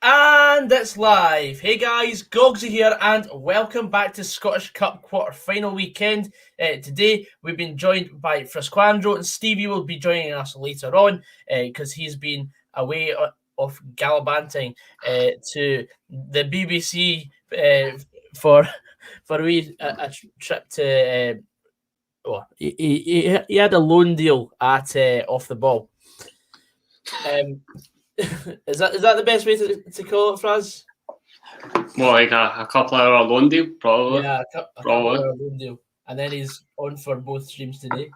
And it's live. Hey guys, Goggsy here, and welcome back to Scottish Cup quarter-final weekend. Today we've been joined by Frasquandro, and Stevie will be joining us later on because he's been away off gallivanting to the BBC for a trip to. He had a loan deal at Off the Ball. Is that the best way to call it, Fraz? Well, like a couple hour loan deal, probably. Yeah, a couple hour loan deal. And then he's on for both streams today.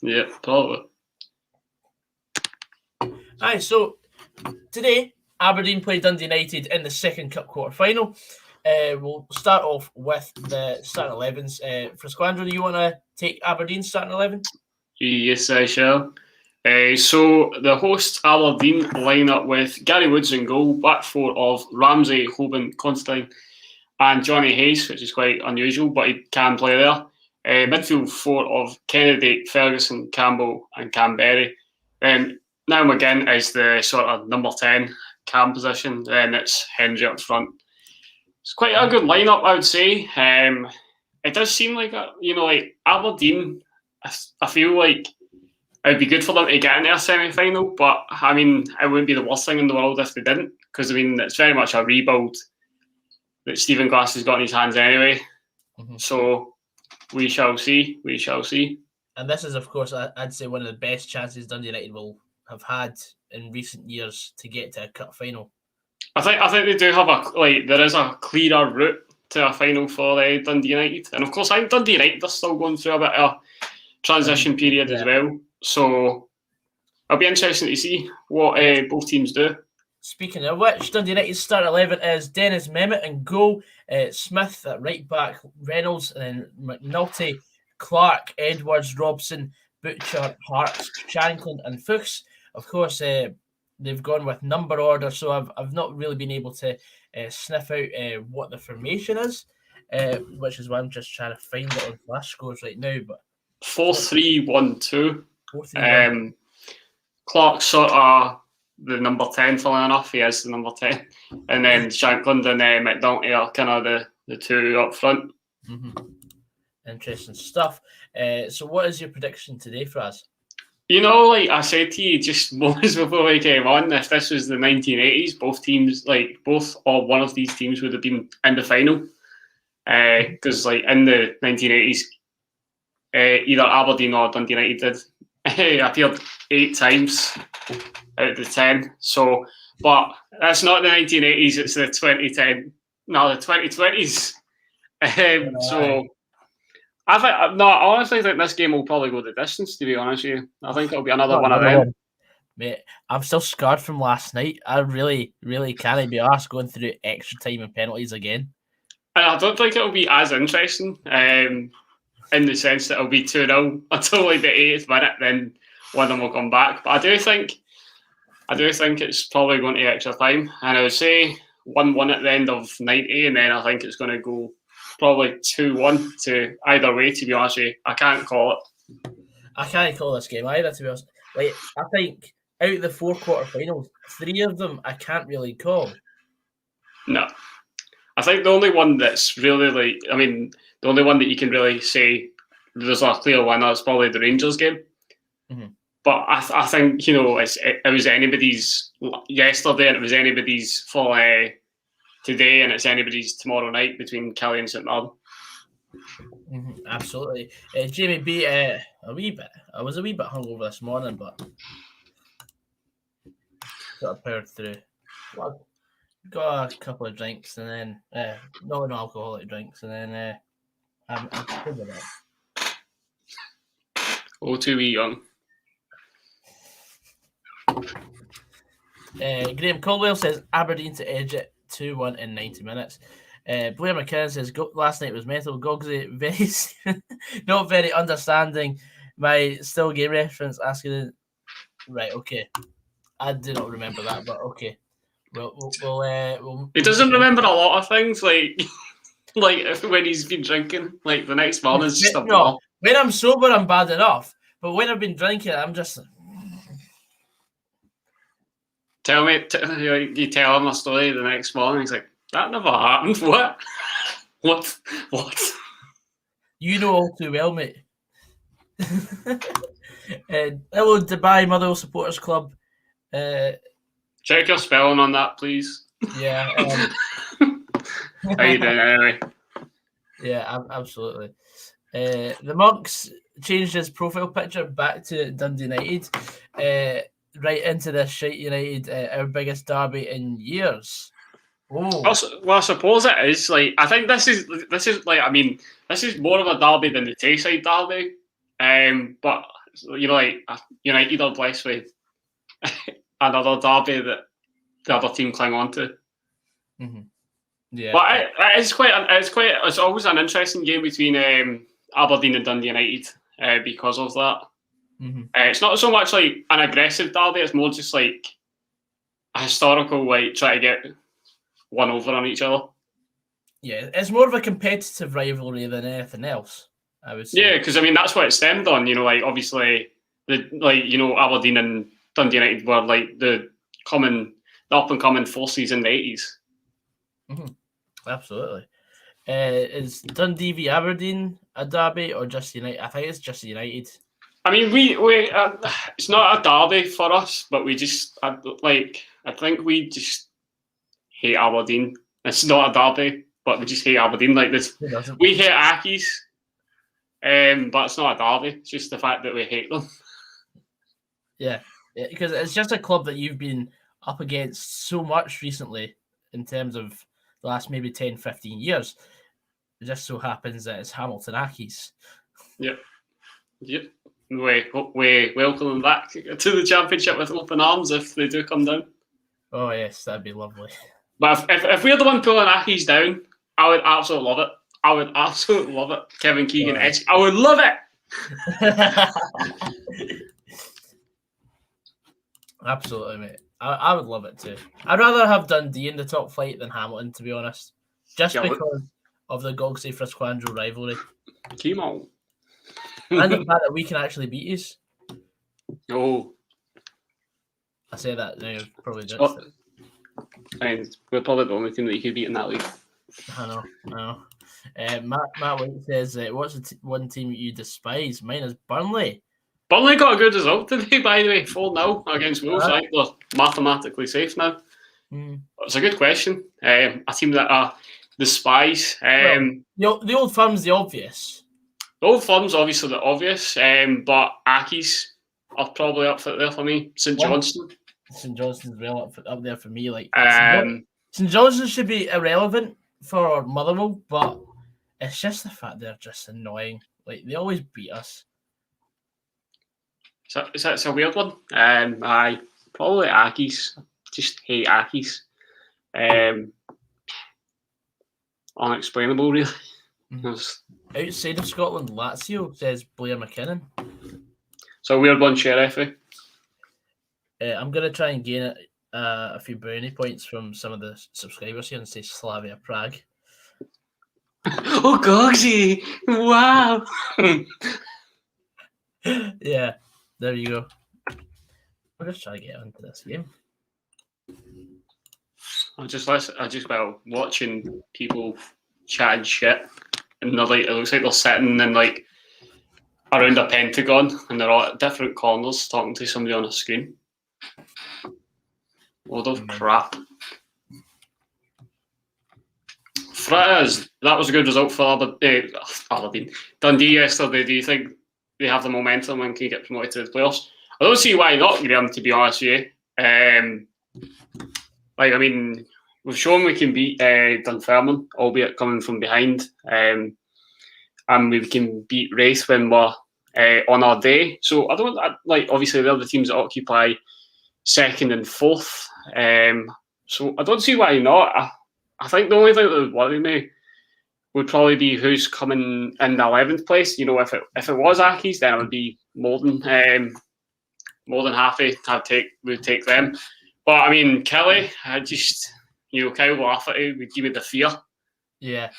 Yeah, probably. Aye, so today, Aberdeen play Dundee United in the second cup quarter-final. We'll start off with the starting 11s. Frasquandro, do you want to take Aberdeen's starting 11? Yes, I shall. So the host Aberdeen line up with Gary Woods in goal, back four of Ramsey, Hoban, Constantine and Johnny Hayes, which is quite unusual, but he can play there. Midfield four of Kennedy, Ferguson, Campbell and Canberry. Now McGinn is the sort of number 10 cam position, then it's Hendry up front. It's quite a good lineup, I would say. It does seem like, like Aberdeen, I feel like it would be good for them to get into a semi-final, but I mean, it wouldn't be the worst thing in the world if they didn't, because I mean, it's very much a rebuild that Stephen Glass has got in his hands anyway. Mm-hmm. So we shall see. We shall see. And this is, of course, I'd say one of the best chances Dundee United will have had in recent years to get to a cup final. I think they do have there is a clearer route to a final for Dundee United, and of course, I think Dundee United are still going through a bit of a transition period as well. So it'll be interesting to see what both teams do. Speaking of which, Dundee United's start 11 is Dennis Mehmet in goal, Smith at right back, Reynolds, and then McNulty, Clark, Edwards, Robson, Butcher, Hart, Shankland, and Fuchs. Of course, they've gone with number order, so I've not really been able to sniff out what the formation is, which is why I'm just trying to find it on flash scores right now. But 4-3-1-2. Clark's sort of the number 10, funnily enough. He is the number 10. And then Shankland and McNulty are kind of the two up front. Mm-hmm. Interesting stuff. So what is your prediction today, Fraz? Like I said to you just moments before we came on, if this was the 1980s, both or one of these teams would have been in the final. Because in the 1980s, either Aberdeen or Dundee United did appeared 8 times out of the 10. So, but that's not the 1980s; it's the 2020s. So, I honestly think this game will probably go the distance. To be honest with you, I think it'll be another one of them. Mate, I'm still scarred from last night. I really, really can't be arsed going through extra time and penalties again. And I don't think it'll be as interesting. In the sense that it'll be 2-0 until the 80th minute, then one of them will come back. But I do think it's probably going to extra time, and I would say 1-1 at the end of 90, and then I think it's going to go probably 2-1 to either way. To be honest with you, I can't call it. I can't call this game either. To be honest, I think out of the 4 quarterfinals, 3 of them I can't really call. No, I think the only one that's really the only one that you can really say there's a clear winner is probably the Rangers game. Mm-hmm. But I think, it was anybody's yesterday and it was anybody's for today and it's anybody's tomorrow night between Kelly and St Mirren. Mm-hmm. Absolutely. Jamie B, I was a wee bit hungover this morning, but got powered through. Got a couple of drinks and then non-alcoholic drinks and then I'm good with that. Oh, too wee young. Graham Colwell says Aberdeen to edge it 2-1 in 90 minutes. Blair McKinnon says last night was mental. Goggsy very not very understanding my still game reference asking. Right, okay. I do not remember that, but okay. We'll he doesn't remember a lot of things, like when he's been drinking, like the next morning's just a ball. When I'm sober, I'm bad enough, but when I've been drinking, I'm just. tell me, you tell him a story the next morning. He's like, that never happened. What? What? You know all too well, mate. Hello, Dubai Motherwell Supporters Club. Check your spelling on that, please. Yeah. How you doing anyway? Yeah, absolutely. The Monks changed his profile picture back to Dundee United, right into this shite United, our biggest derby in years. Oh. Well, I suppose it is. Like, I think this is like, I mean, this is more of a derby than the Tayside derby. But you know, like United are blessed with another derby that the other team cling on to. Mm-hmm. Yeah, but it's always an interesting game between Aberdeen and Dundee United because of that. Mm-hmm. It's not so much like an aggressive derby; it's more just like a historical, like try to get one over on each other. Yeah, it's more of a competitive rivalry than anything else, I would say. Yeah, because I mean that's what it stemmed on. You know, like obviously Aberdeen and Dundee United were like the up and coming forces in the 80s. Mm-hmm. Absolutely. Is Dundee v Aberdeen a derby or just United? I think it's just United. I mean, we it's not a derby for us, but we just I think we just hate Aberdeen. It's not a derby, but we just hate Aberdeen like this. We hate Accies, but it's not a derby. It's just the fact that we hate them. Yeah, because it's just a club that you've been up against so much recently in terms of the last maybe 10, 15 years. It just so happens that it's Hamilton Accies. Yep. We welcome them back to the Championship with open arms if they do come down. Oh yes, that'd be lovely. But if we're the one pulling Accies down, I would absolutely love it. I would absolutely love it. Kevin Keegan, I would love it. Absolutely, mate. I would love it too. I'd rather have Dundee in the top flight than Hamilton, to be honest. Just because of the Gogsy Frisquandro rivalry. Keep on. And the fact that we can actually beat us. Oh. I say that now, probably just and we're probably the only team that you could beat in that league. I know. Matt White says, what's the one team you despise? Mine is Burnley. Burnley got a good result today, by the way, 4-0 against Wolves. I think they're mathematically safe now. It's a good question. A team that I despise. The Old Firm's the obvious. The Old Firm's obviously the obvious, but Accies are probably up there for me. St Johnstone. St Johnstone's well up there for me. Like St Johnstone should be irrelevant for Motherwell, but it's just the fact they're just annoying. Like they always beat us. So it's a weird one. I probably Accies. Just hate Accies. Unexplainable, really. Outside of Scotland, Lazio, says Blair McKinnon. So a weird one, Sheriffy. I'm going to try and gain a few brownie points from some of the subscribers here and say Slavia Prague. Oh, Gogsy! Wow! Yeah, there you go. I'll just try to get onto this game. Watching people chatting shit, and they're like, it looks like they're sitting in like around a pentagon, and they're all at different corners talking to somebody on a screen. Load of crap. Fritters, that was a good result for Aberdeen. Dundee yesterday. Do you think they have the momentum and can get promoted to the playoffs? I don't see why not, Graham, to be honest with you. We've shown we can beat Dunfermline, albeit coming from behind. And we can beat Wraith when we're on our day. So obviously they're the teams that occupy second and fourth. So I don't see why not. I think the only thing that would worry me would probably be who's coming in the 11th place. You know, if it was Accies, then I would be more than happy to take them. But I mean, Kelly, Kyle will laugh at you. Would give me the fear. Yeah.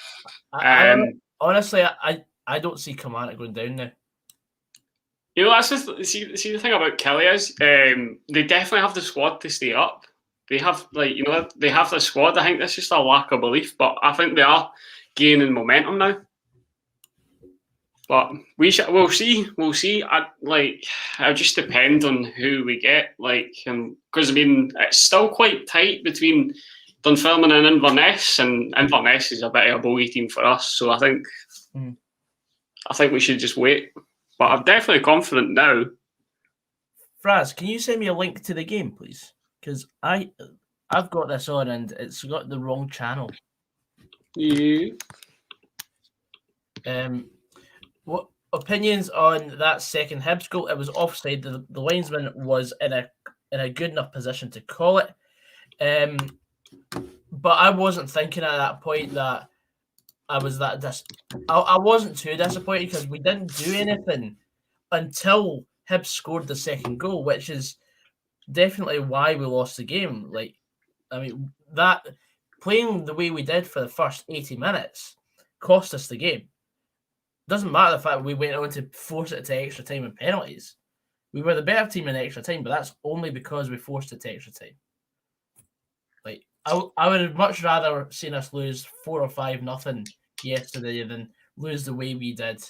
Honestly, I don't see Kilmarnock going down now. You know, that's just see the thing about Kelly is they definitely have the squad to stay up. they have they have the squad. I think it's just a lack of belief, but I think they are gaining momentum now. But we'll see. We'll see. It'll just depend on who we get. Because it's still quite tight between Dunfermline and Inverness, and Inverness is a bit of a bogey team for us. So I think we should just wait. But I'm definitely confident now. Fraz, can you send me a link to the game, please? Because I've got this on and it's got the wrong channel. Yeah. What opinions on that second Hibs goal? It was offside. The linesman was in a good enough position to call it. But I wasn't thinking at that point that I was that I wasn't too disappointed because we didn't do anything until Hibs scored the second goal, which is definitely why we lost the game. That playing the way we did for the first 80 minutes cost us the game. Doesn't matter the fact we went on to force it to extra time and penalties. We were the better team in extra time, but that's only because we forced it to extra time. I would have much rather seen us lose 4 or 5-0 yesterday than lose the way we did.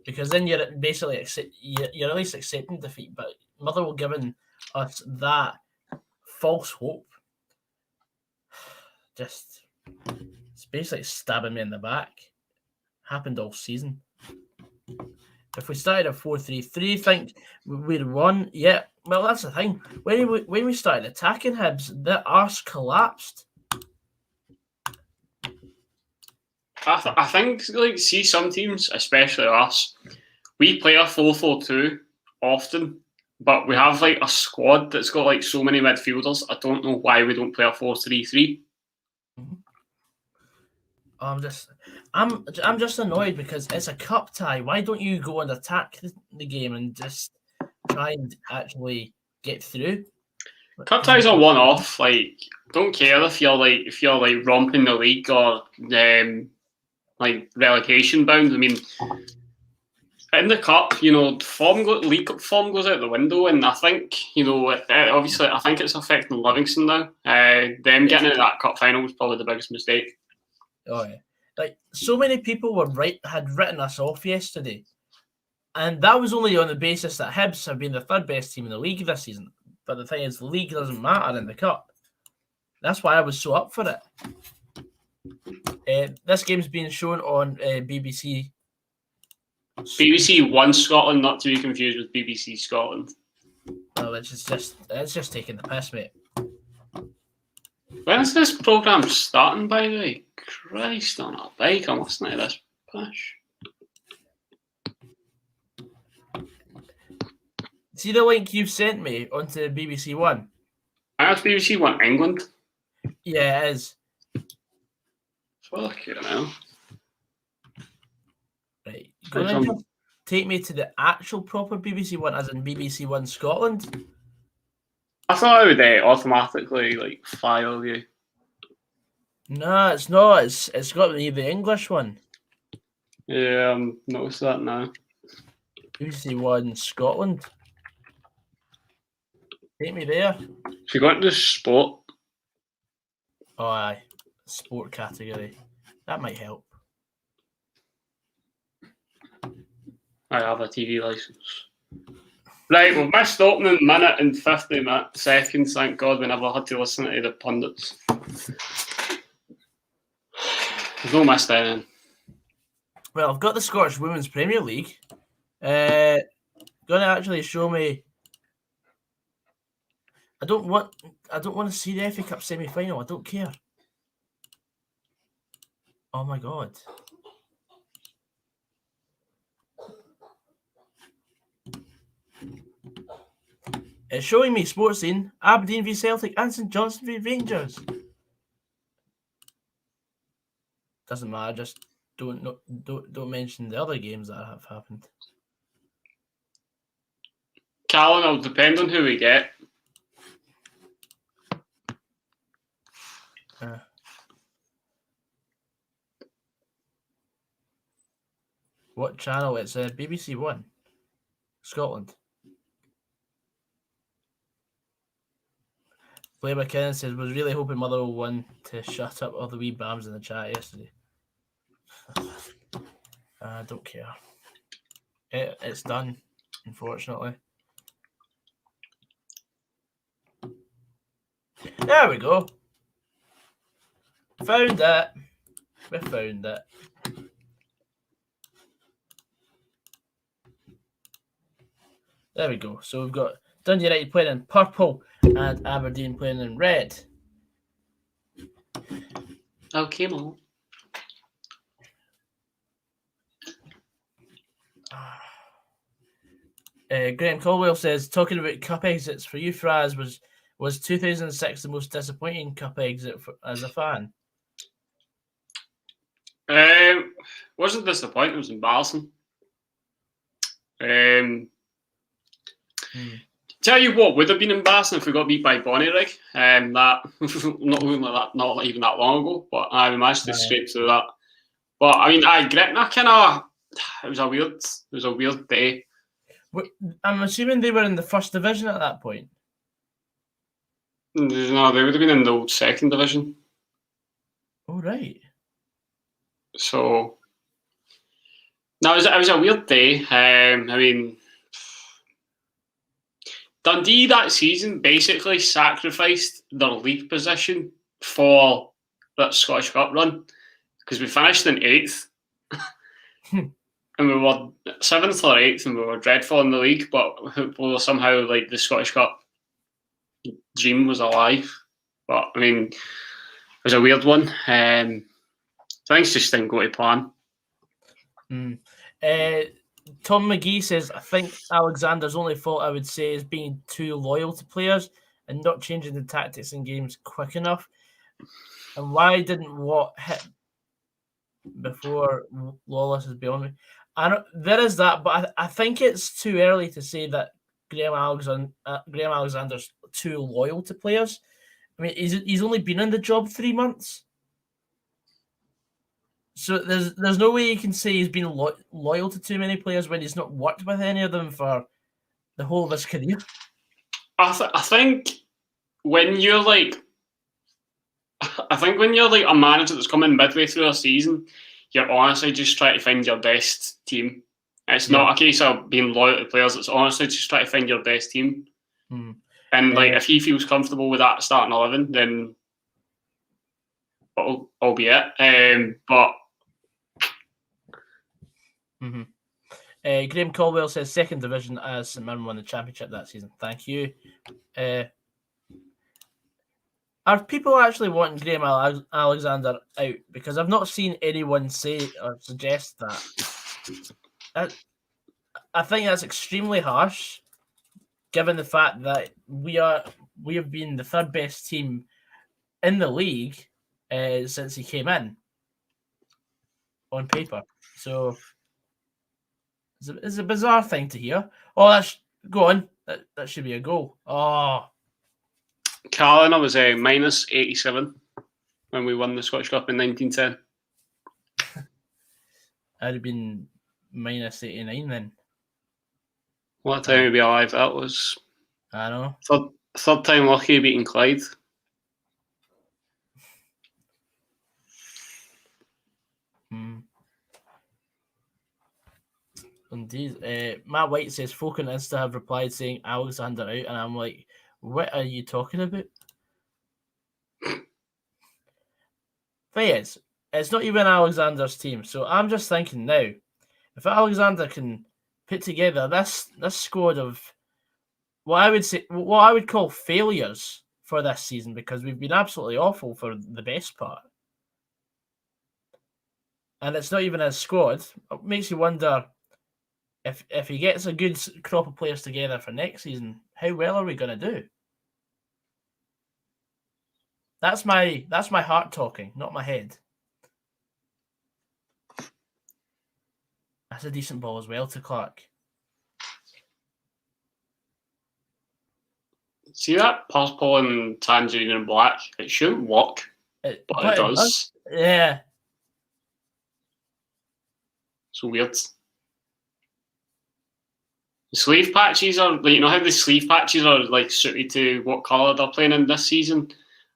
Because then you're basically you're at least accepting defeat, but Motherwell giving us that false hope. It's basically stabbing me in the back. Happened all season. If we started at 4-3-3, think we'd won. Yeah, well, that's the thing. When we started attacking Hibs, their arse collapsed. I think, see some teams, especially us, we play a 4-4-2 often, but we have a squad that's got so many midfielders. I don't know why we don't play a 4-3-3. I'm just annoyed because it's a cup tie. Why don't you go and attack the game and just try and actually get through? Cup ties are one-off. Don't care if you're romping the league or relegation bound. I mean, in the cup, league cup form goes out the window, and I think obviously I think it's affecting Livingston now. Them getting into that cup final was probably the biggest mistake. Oh yeah, so many people had written us off yesterday, and that was only on the basis that Hibs have been the third best team in the league this season. But the thing is, the league doesn't matter in the cup. That's why I was so up for it. This game's being shown on BBC. BBC One Scotland, not to be confused with BBC Scotland. No, it's just taking the piss, mate. When's this programme starting, by the way? Christ on a bike, I'm listening to this push. See the link you've sent me onto BBC One? That's BBC One England? Yeah, it is. Fuck you know. Right. Gonna just take me to the actual proper BBC One, as in BBC One Scotland? I thought I would automatically file you. No, it's not. It's got the English one. Yeah, noticed that now. BBC One Scotland. Take me there. If you go into sport. Oh, aye. Sport category. That might help. I have a TV license. Right, we've missed opening minute and 50 seconds. Thank God we never had to listen to the pundits. We've not missed anything. Well, I've got the Scottish Women's Premier League. Going to actually show me. I don't want to see the FA Cup semi-final. I don't care. Oh my God. It's showing me Sports Scene, Aberdeen v Celtic and St Johnstone v Rangers. Doesn't matter, just don't mention the other games that have happened. Callan, it'll depend on who we get. What channel? It's BBC One, Scotland. Blair McKinnon says, was really hoping Motherwell won to shut up all the wee bams in the chat yesterday. I don't care. It's done, unfortunately. There we go. Found it. We found it. There we go. So we've got Dundee United playing in purple and Aberdeen playing in red. Okay, Mo. Graham Colwell says, talking about cup exits for you, Fraz, was 2006 the most disappointing cup exit as a fan? Wasn't disappointing. It was embarrassing. Tell you what would have been embarrassing if we got beat by Bonnyrigg. That not even that long ago, but I managed to scrape through that. But I mean, Gretna kind of. It was a weird day. I'm assuming they were in the first division at that point. No, they would have been in the old second division. Oh, right. So, no, it was a weird day. I mean, Dundee that season basically sacrificed their league position for that Scottish Cup run because we finished in 8th. And we were 7th or 8th, and we were dreadful in the league, but we were somehow like the Scottish Cup dream was alive. But I mean, it was a weird one. Things just didn't go to plan. Tom McGee says, I think Alexander's only fault, I would say, is being too loyal to players and not changing the tactics in games quick enough. And why didn't Watt hit before Lawless is beyond me? There is that, but I think it's too early to say that Graham Alexander's too loyal to players. I mean, he's only been in the job 3 months. So there's no way you can say he's been loyal to too many players when he's not worked with any of them for the whole of his career. I think when you're like a manager that's coming midway through a season, you're honestly just trying to find your best team. It's not a case of being loyal to players. It's honestly just trying to find your best team. And like if he feels comfortable with that starting 11, then I'll be it. But Graham Caldwell says second division as St Mirren won the championship that season. Thank you. Are people actually wanting Graham Alexander out? Because I've not seen anyone say or suggest that. I think that's extremely harsh, given the fact that we have been the third best team in the league since he came in on paper. So it's a bizarre thing to hear. Oh, go on. That should be a goal. Oh. Carolina was a minus 87 when we won the Scottish Cup in 1910. I'd have been minus 89 then. What time to be alive that was? I don't know. Third time lucky beating Clyde. Indeed. Matt White says folk on Insta have replied saying Alexander out, and I'm like, what are you talking about? Thing is, it's not even Alexander's team, so I'm just thinking now, if Alexander can put together this squad of what I would call failures for this season, because we've been absolutely awful for the best part, and it's not even his squad, it makes you wonder if he gets a good crop of players together for next season, how well are we going to do? That's my heart talking, not my head. That's a decent ball as well to Clark. See that purple and tangerine and black? It shouldn't work, but it does. Yeah. So weird. Sleeve patches are like, you know how the sleeve patches are like suited to what colour they're playing in this season.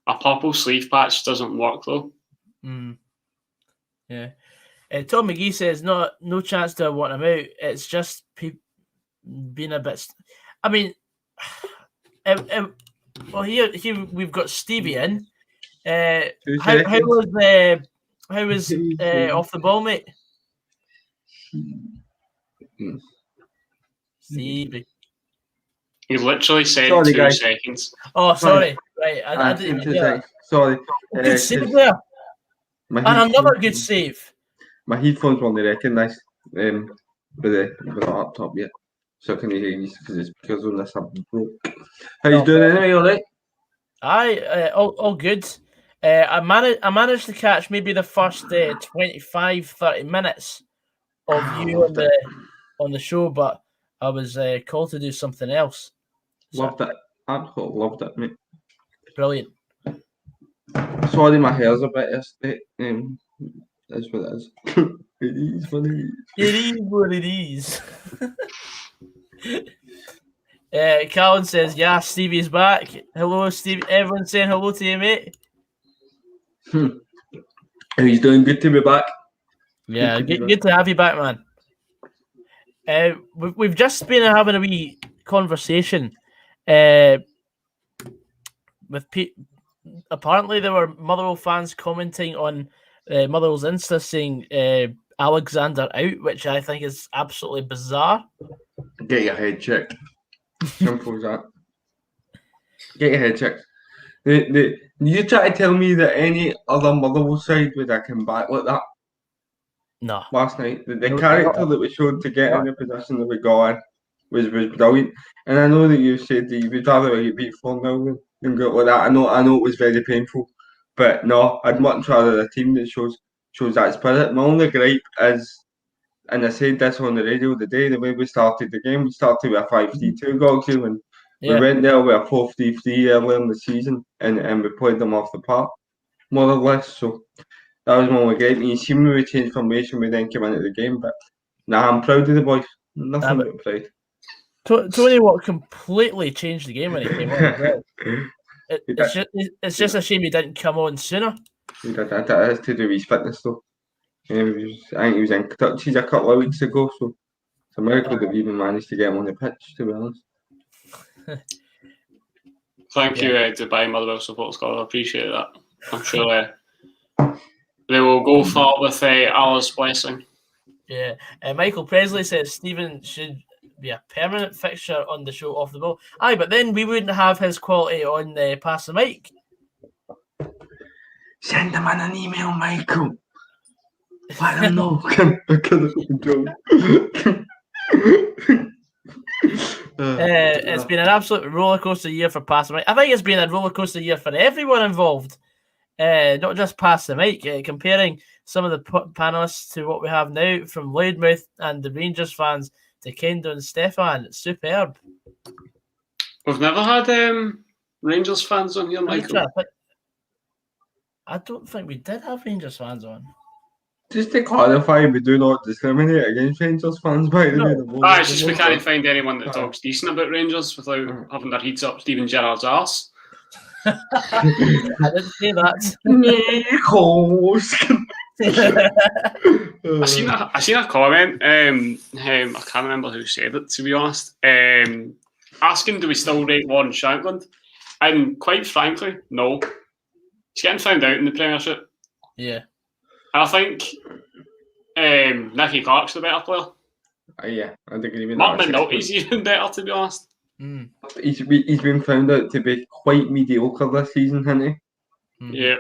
A purple sleeve patch doesn't work though. Yeah. Tom McGee says no chance to want him out. It's just being a bit. I mean, well here we've got Stevie in. How was off the ball, mate? Stevie. He literally said Sorry, 2 guys. seconds. Oh, sorry. Right, I didn't hear that. Sorry. Good save there. And another good save. My headphones weren't recognised with the laptop yet. So can you hear me? Because it's because on this I'm broke. How you doing anyway, alright? Aye, all good. I managed to catch maybe the first 25-30 minutes of you on the show, but I was called to do something else. Loved it. Absolutely loved it, mate. Brilliant. Sorry, my hair's a bit yesterday. That's what it is. It is what it is. It is what it is. Colin says, yeah, Stevie's back. Hello, Stevie. Everyone's saying hello to you, mate. He's doing good to be back. Yeah, good to have you back, man. We've just been having a wee conversation with apparently there were Motherwell fans commenting on Motherwell's Insta saying Alexander out, which I think is absolutely bizarre. Get your head checked. Simple as that. Get your head checked. You try to tell me that any other Motherwell side would have come back like that? No. Last night, the character that we showed to get in the position that we got in was brilliant. And I know that you said that you would rather get beat 4-0 than go like that. I know it was very painful, but no, I'd much rather a team that shows that spirit. My only gripe is, and I said this on the radio the way we started the game, we started with a 5-3-2 Gogsy when we went there with a 4-3-3 earlier in the season and we played them off the park, more or less. So that was my only gripe. You see me we changed formation, we then came into the game, but I'm proud of the boys. Nothing but pride. Tony Watt completely changed the game when he came on. It's just a shame he didn't come on sooner. That has to do with his fitness though. I think he was in touches a couple of weeks ago, so it's a miracle that we even managed to get him on the pitch, to be honest. Thank you, Dubai Motherwell Supporters Club. I appreciate that. I'm sure they will go far with Allah's blessing. Yeah. Michael Presley says Stephen should be a permanent fixture on the show off the ball. Aye, but then we wouldn't have his quality on Pass the Mic. Send him an email, Michael. Let him know. It's been an absolute rollercoaster year for Pass the Mic. I think it's been a rollercoaster year for everyone involved, not just Pass the Mic. Comparing some of the panelists to what we have now, from Loudmouth and the Rangers fans to Kendo and Stefan, it's superb. We've never had Rangers fans on here, Michael. I don't think we did have Rangers fans on. Just to clarify, we do not discriminate against Rangers fans, by the way. It's just we can't find anyone that talks decent about Rangers without having their heads up Steven Gerrard's arse. I didn't say that. I seen a comment. I can't remember who said it, to be honest. Asking, do we still rate Warren Shankland? And quite frankly, no. He's getting found out in the Premiership. Yeah. And I think Nicky Clark's the better player. Yeah, I agree with Mark that. McNulty's even better, to be honest. He's been found out to be quite mediocre this season, hasn't he? Yeah.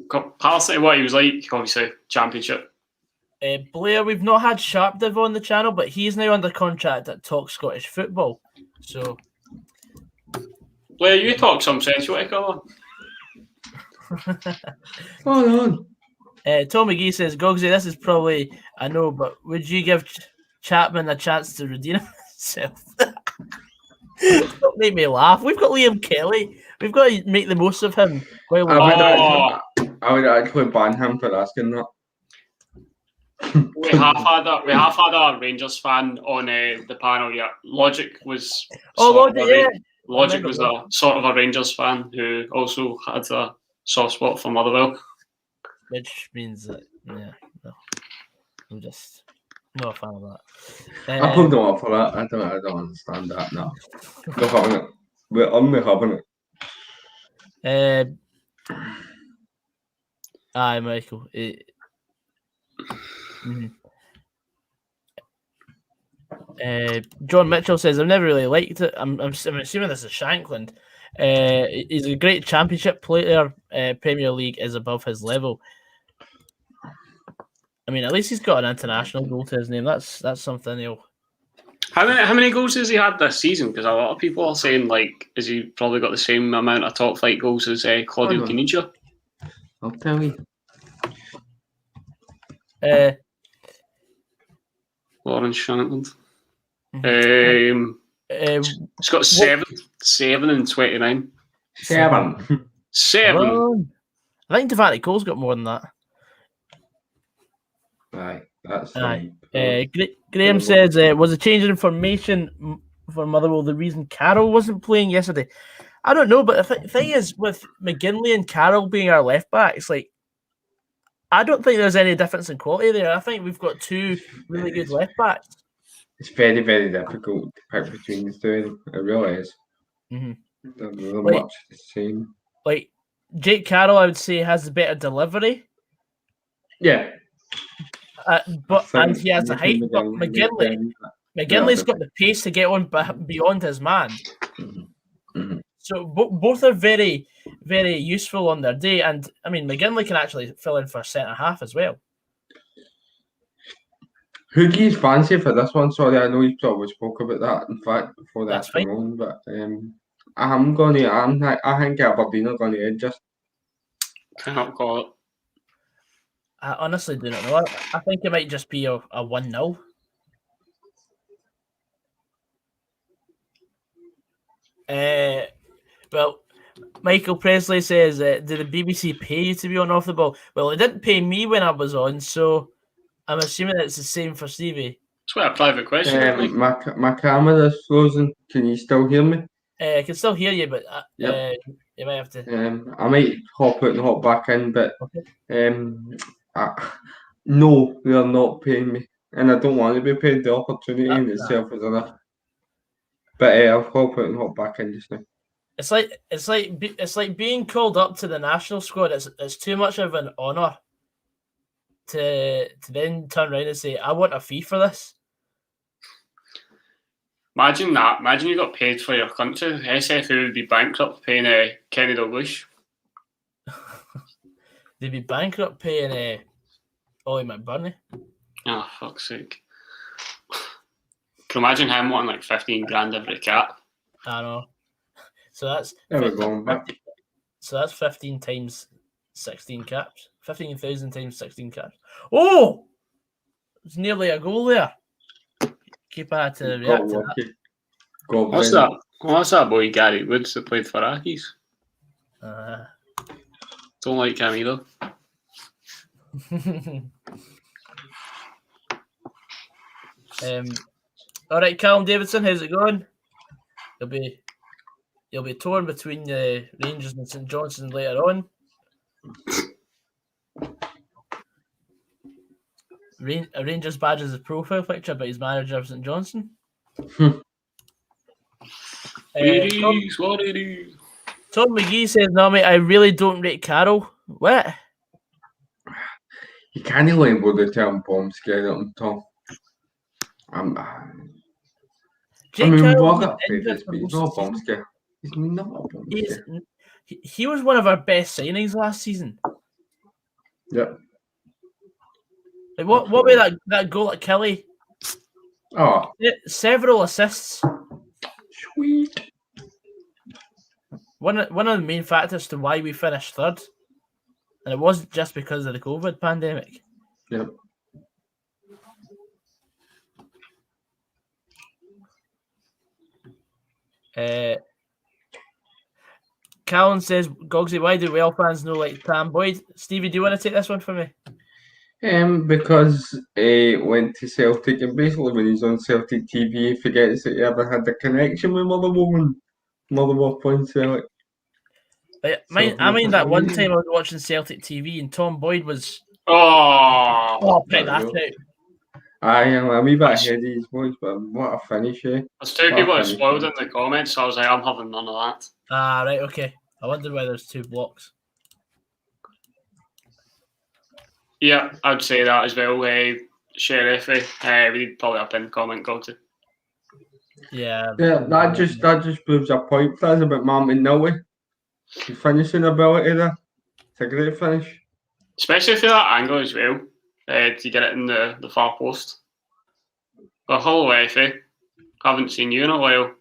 Comparison to what he was like, obviously, Championship. Blair, we've not had Sharp Div on the channel, but he's now under contract at Talk Scottish Football. So, Blair, you talk some sense. You want to come on? Hold on. Tom McGee says, Gogsy, this is probably a no, but would you give Chapman a chance to redeem himself? Don't make me laugh. We've got Liam Kelly. We've got to make the most of him. I would actually ban him for asking that. we have had a Rangers fan on the panel. Yeah, Logic was. Logic was a sort of a Rangers fan who also had a soft spot for Motherwell. Which means that I'm just not a fan of that. I pulled them up for that. I don't understand that now. Not having it. I'm not having it. Aye, Michael. John Mitchell says, I've never really liked it. I'm assuming this is Shankland. He's a great championship player. Premier League is above his level. I mean, at least he's got an international goal to his name. That's something he'll. How many goals has he had this season? Because a lot of people are saying, like, has he probably got the same amount of top flight goals as Claudio Caniggia? I'll tell you. Lawrence Shankland. He's got 7 and 29. 7. I think Devante Cole's got more than that. Right, that's Graham says, was a change in formation for Motherwell the reason Carroll wasn't playing yesterday? I don't know, but the thing is, with McGinley and Carroll being our left backs, like, I don't think there's any difference in quality there. I think we've got two really good left backs. It's very, very difficult to pick between the two of them. It really is. They're much the same. Like, Jake Carroll, I would say, has the better delivery. Yeah. And he has the height. But McGinley's got the pace to get on beyond his man. So both are very, very useful on their day. And, I mean, McGinley can actually fill in for centre-half as well. Who do you fancy for this one? Sorry, I know you probably spoke about that, in fact, before That's that fine. came on, but I think Aberdeen are going to edge us. Cannot call it. I honestly do not know. I think it might just be a 1-0. Well, Michael Presley says, did the BBC pay you to be on Off the Ball? Well, it didn't pay me when I was on, so I'm assuming it's the same for Stevie. It's quite a private question. My camera is frozen. Can you still hear me? I can still hear you, but you might have to. I might hop out and hop back in, but okay. No, they are not paying me, and I don't want to be paid. The opportunity in itself is enough. But I'll hop out and hop back in just now. It's like being called up to the national squad. It's too much of an honour to then turn around and say, I want a fee for this. Imagine that. Imagine you got paid for your country. SFA would be bankrupt paying Kenny Dalglish. They'd be bankrupt paying Ollie McBurney. Oh, fuck's sake. Can you imagine him wanting like 15 grand every cap? I know. So that's So that's 15 times 16 caps. 15,000 times 16 caps. Oh! It's nearly a goal there. Keep on to react to that. What's that boy Gary Woods that played for Ackies? Don't like him either. All right, Callum Davidson, how's it going? You'll be torn between the Rangers and St Johnstone later on. A Rangers badge is a profile picture, but he's manager of St Johnstone. What it is. Tom McGee says, no, mate, I really don't rate Carroll. What? You can't label the term bomb scare on Tom. Morgan Davis, but he's not a bomb scare. He's not a bomb scare. He was one of our best signings last season. Yep. Like what about that goal at Kelly? Oh. Several assists. Sweet. One of the main factors to why we finished third. And it wasn't just because of the COVID pandemic. Yep. Callan says, Goggsy, why do Wales fans know like Tam Boyd? Stevie, do you want to take this one for me? Because he went to Celtic, and basically when he's on Celtic TV, he forgets that he ever had the connection with Motherwell, and Motherwell playing Celtic. But I mean that one time I was watching Celtic TV and Tom Boyd was pick that out. I am a wee bit ahead of his boys, but what a finish, eh? There's two people that spoiled in the comments, so I was like, I'm having none of that. Ah, right, okay. I wonder why there's 2 blocks. Yeah, I'd say that as well. Sheriff, we need probably up in the comment, Goggsy. Yeah. Yeah, that just proves a point for us about Martin Nilly. His finishing ability there. It's a great finish. Especially for that angle as well, to get it in the far post. But hello, Effie. Haven't seen you in a while.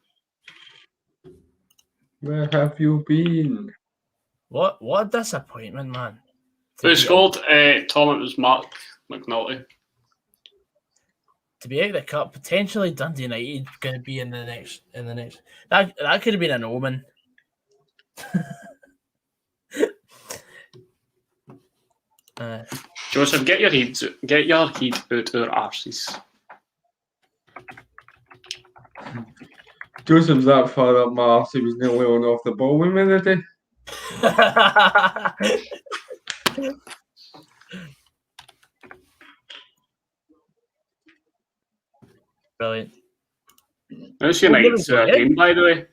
Where have you been? What a disappointment, man. Who scored? Tom, it was Mark McNulty. To be out of the cup, potentially Dundee United going to be in the next. That could have been an omen. Joseph, get your heat out our arses. Joseph's that far up my arse, he was nearly on off the ball with me the day. Brilliant. How's United's game, by the way?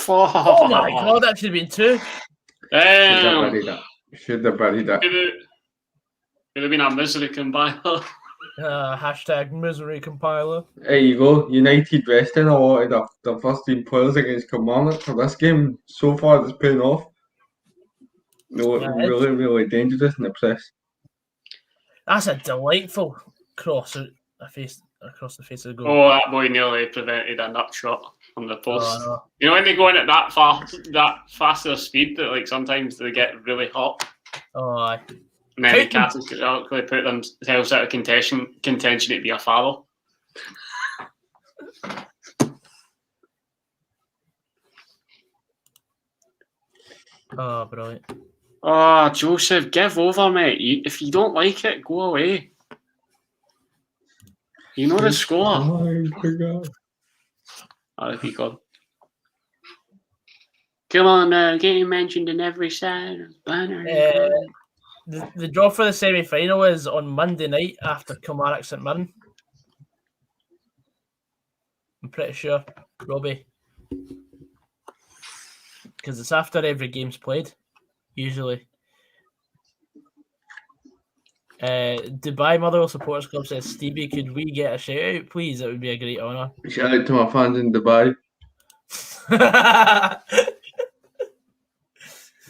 Oh my god, that should have been 2. Should have buried that. Could have been a misery compiler. Hashtag misery compiler. There you go. United resting a lot of the first team players against Kilmarnock for this game. So far, it's paying off. They look really, really dangerous in the press. That's a delightful cross across the face of the goal. Oh, that boy nearly prevented a nut shot on the post. No. You know when they go in at that faster speed that like sometimes they get really hot. Oh, aye. And then the captains could actually put themselves out of contention it'd be a foul. Oh, brilliant. Oh, Joseph, give over, mate. If you don't like it, go away. You know the score. That'd be good. Come on, getting mentioned in every side of banner. The draw for the semi-final is on Monday night after Kilmarnock St Mirren. I'm pretty sure, Robbie. Because it's after every game's played, usually. Dubai Motherwell Supporters Club says, Stevie, could we get a shout out, please? That would be a great honour. Shout out to my fans in Dubai.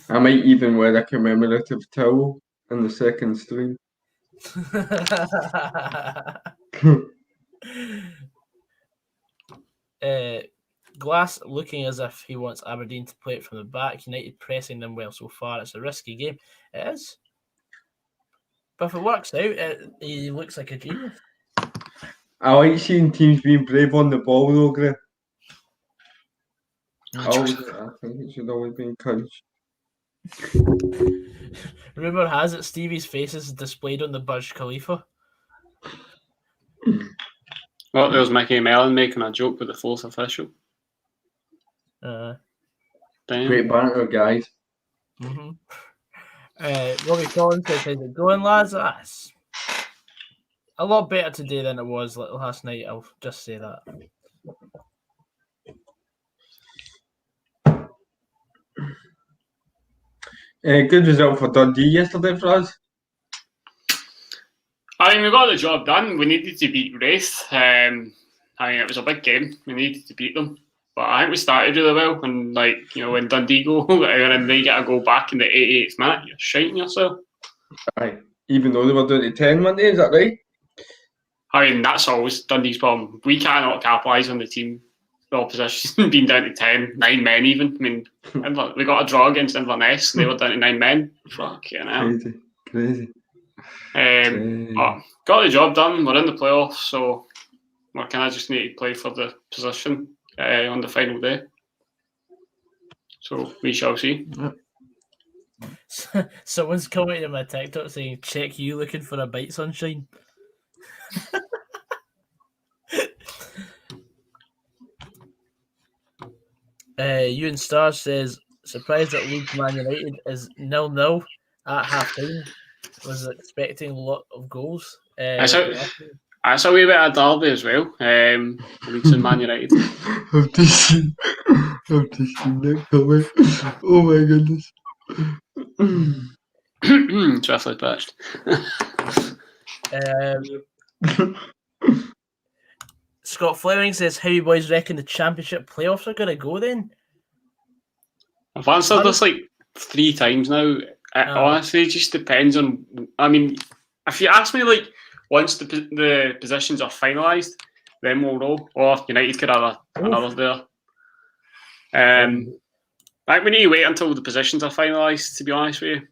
I might even wear a commemorative towel in the second stream. Glass looking as if he wants Aberdeen to play it from the back. United pressing them well so far. It's a risky game. It is. But if it works out, he looks like a genius. I like seeing teams being brave on the ball, though, Greg. I think it should always be encouraged. Rumour has it Stevie's face is displayed on the Burj Khalifa. Well, there's Mickey Mellon making a joke with the fourth official. Great banter, guys. Mm-hmm. Robbie Collins says, how's it going, lads? That's a lot better today than it was last night. I'll just say that. Good result for Dundee yesterday for us. I mean, we got the job done. We needed to beat Wraith. I mean, it was a big game. We needed to beat them. But I think we started really well. And, when Dundee go and they get a goal back in the 88th minute, you're shiting yourself. Aye. Even though they were doing it 10 Monday, is that right? I mean, that's always Dundee's problem. We cannot capitalise on the opposition being down to 10, 9 men even. I mean, we got a draw against Inverness and they were down to 9 men. Fucking hell. Crazy. Got the job done. We're in the playoffs, so we kind of just need to play for the position on the final day. So we shall see. Someone's commenting on my TikTok saying, "Check you looking for a bite, sunshine." Ewan Star says, "Surprised that Leeds Man United is 0-0 at half time. Was expecting a lot of goals." That's a wee bit of derby as well. Leeds and Man United. I've just seen that comment. Oh my goodness. Swiftly pitched. Scott Fleming says, "How you boys reckon the championship playoffs are going to go then?" I've answered this like 3 times now. It honestly just depends on. I mean, if you ask me, like, once the positions are finalised, then we'll know. Or United could have another there. Like, we need to wait until the positions are finalised, to be honest with you.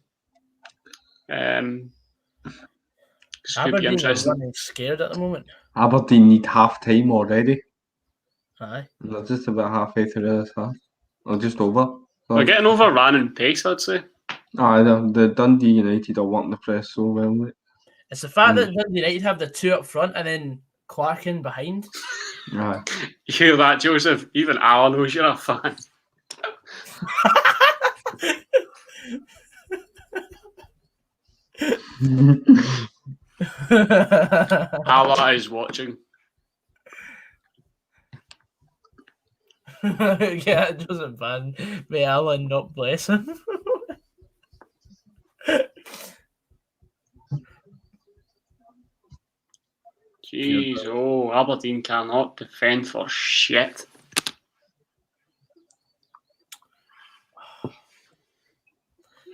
Aberdeen are running scared at the moment. Aberdeen need half time already. Aye. They're just about halfway through this half. Or just over. They're getting overrun in pace, I'd say. Aye, the Dundee United are wanting the press so well, mate. It's the fact that Dundee United have the 2 up front and then Clark in behind. Aye. You hear that, Joseph? Even Alan knows you're a fan. Allah is watching. Yeah, it doesn't ban. May Alan not bless him. Jeez, Aberdeen cannot defend for shit.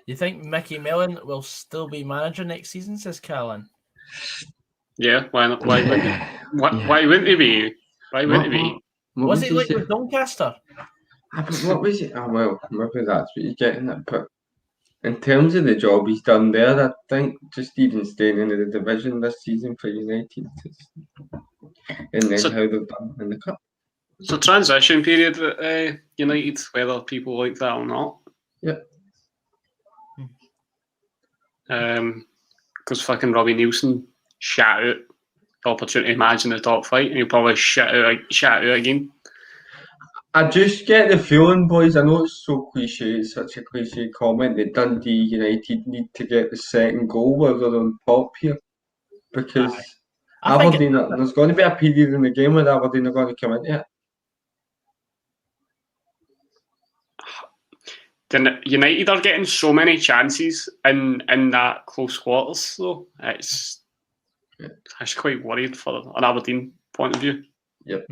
You think Mickey Mellon will still be manager next season, says Callan? Yeah, why not? Why wouldn't he be? Why wouldn't he be? Was it like with Doncaster? What was it? Oh, well, maybe that's what you're getting at. But in terms of the job he's done there, I think just even staying in the division this season for United, and then how they've done in the cup. So transition period at United, whether people like that or not. Yep. Because fucking Robbie Nielsen shat out the opportunity to manage in the top flight, and he'll probably shat out again. I just get the feeling, boys, I know it's so cliche, it's such a cliche comment, that Dundee United need to get the second goal while they're on top here. Because Aberdeen, there's going to be a period in the game where Aberdeen are going to come into it. United are getting so many chances in that close quarters, though. It's quite worried for an Aberdeen point of view. Yep.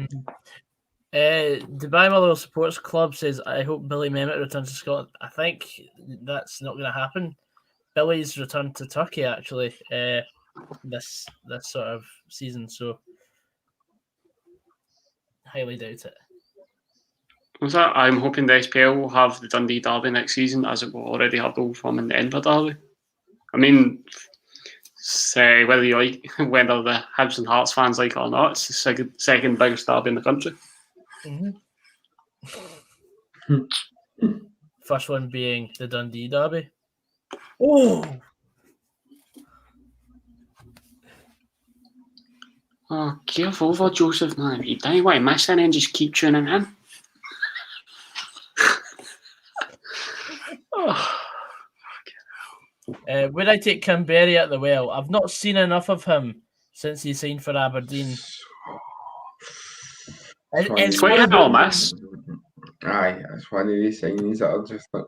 Dubai Motherwell Supporters Club says, "I hope Billy Mehmet returns to Scotland." I think that's not going to happen. Billy's returned to Turkey actually this sort of season, so highly doubt it. I'm hoping the SPL will have the Dundee derby next season, as it will already have the Old Firm and the Edinburgh derby. I mean, whether the Hibs and Hearts fans like it or not, it's the second biggest derby in the country. First one being the Dundee derby. Oh, careful over Joseph, man. If you don't want to miss anything, just keep tuning in. Would I take Canberra at the well? I've not seen enough of him since he signed for Aberdeen. It's quite a hit or miss. Aye, it's one of these signings that are just like,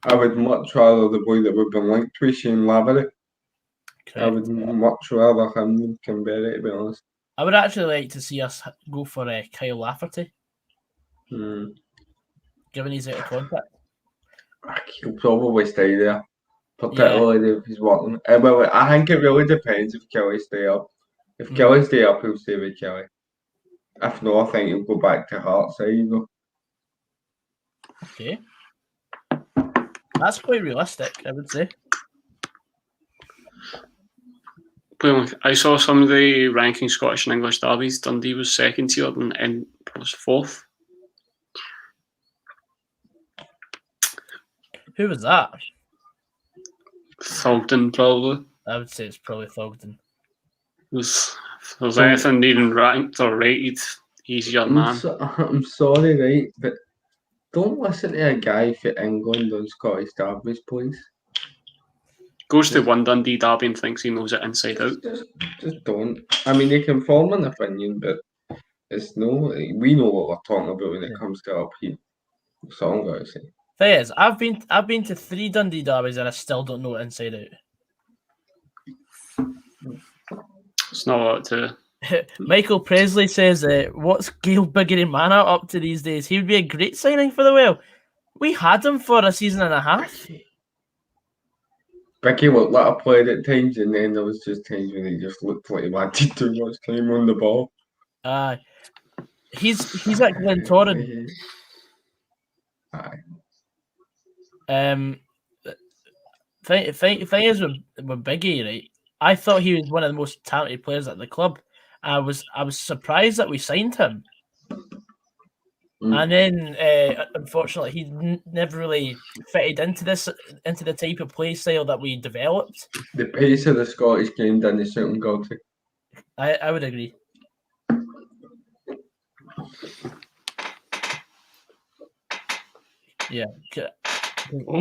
I would much rather the boy that we've been linked with, Shane Lavery. Correct. I would much rather him than Canberra, to be honest. I would actually like to see us go for Kyle Lafferty. Given he's out of contract. He'll probably stay there, particularly if he's working. Well, I think it really depends if Kelly stay up. If Kelly stay up, he'll stay with Kelly. If not, I think he'll go back to Hearts side though. Okay. That's quite realistic, I would say. Well, I saw some of the ranking Scottish and English derbies. Dundee was second tier and was fourth. Who was that? Thogden, probably. I would say it's probably Thogden. If there's anything needing ranked or rated, he's your man. I'm sorry, right, but don't listen to a guy for England on Scottish Derby's place. Goes to one Dundee derby and thinks he knows it inside out. Just don't. I mean, you can form an opinion, but it's no. We know what we're talking about when it comes to up here. That's all I'm gonna say. Thing is, I've been to 3 Dundee derbies and I still don't know it inside out. It's not a lot to. Michael Presley says, "What's Gail Biggery Manor up to these days? He would be a great signing for the Well. We had him for a season and a half." Becky looked like a player at times, and then there was just times when he just looked like he wanted too much time on the ball. He's at Glentoran. Aye. Thing is with Biggie, right? I thought he was one of the most talented players at the club. I was surprised that we signed him. And then, unfortunately, he never really fitted into the type of play style that we developed. The pace of the Scottish game didn't suit him, Gogsy. I would agree. Yeah,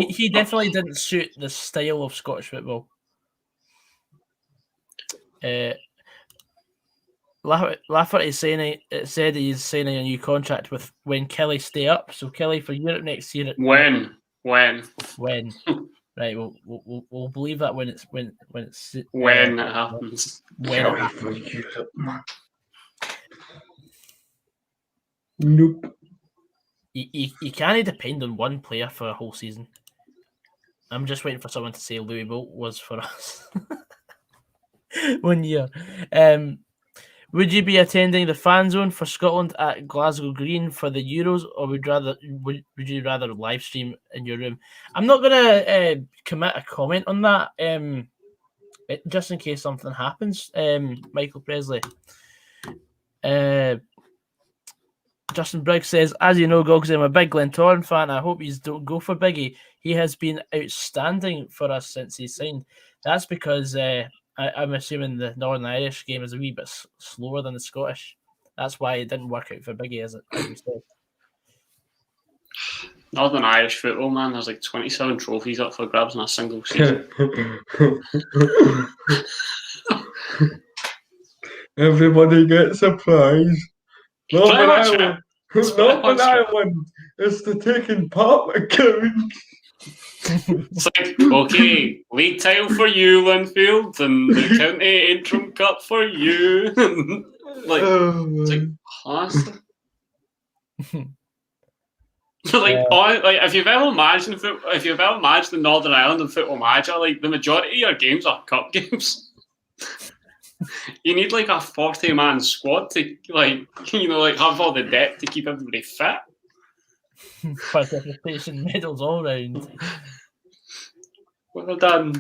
he definitely didn't suit the style of Scottish football. Lafferty said he's signing a new contract with when Kelly stay up. So Kelly for Europe next year. When? Right, we'll believe that when it happens. Kelly for Europe, man. Nope. You can't depend on one player for a whole season. I'm just waiting for someone to say Louis Bolt was for us 1 year. Would you be attending the fan zone for Scotland at Glasgow Green for the Euros, or would you rather live stream in your room? I'm not gonna commit a comment on that, just in case something happens. Michael Presley. Justin Briggs says, as you know, Gogs, I'm a big Glentoran fan. I hope you don't go for Biggie. He has been outstanding for us since he signed. That's because I'm assuming the Northern Irish game is a wee bit slower than the Scottish. That's why it didn't work out for Biggie, as you said. Northern Irish football, man, there's like 27 trophies up for grabs in a single season. Everybody gets a prize. Northern Ireland. It's the taking part that counts. It's like, okay, league title for you, Linfield, and the county interim cup for you. It's like class. If you've ever imagined the Northern Ireland and Football Manager, like the majority of your games are cup games. You need like a 40-man squad to have all the depth to keep everybody fit. Participation medals all round. Well done.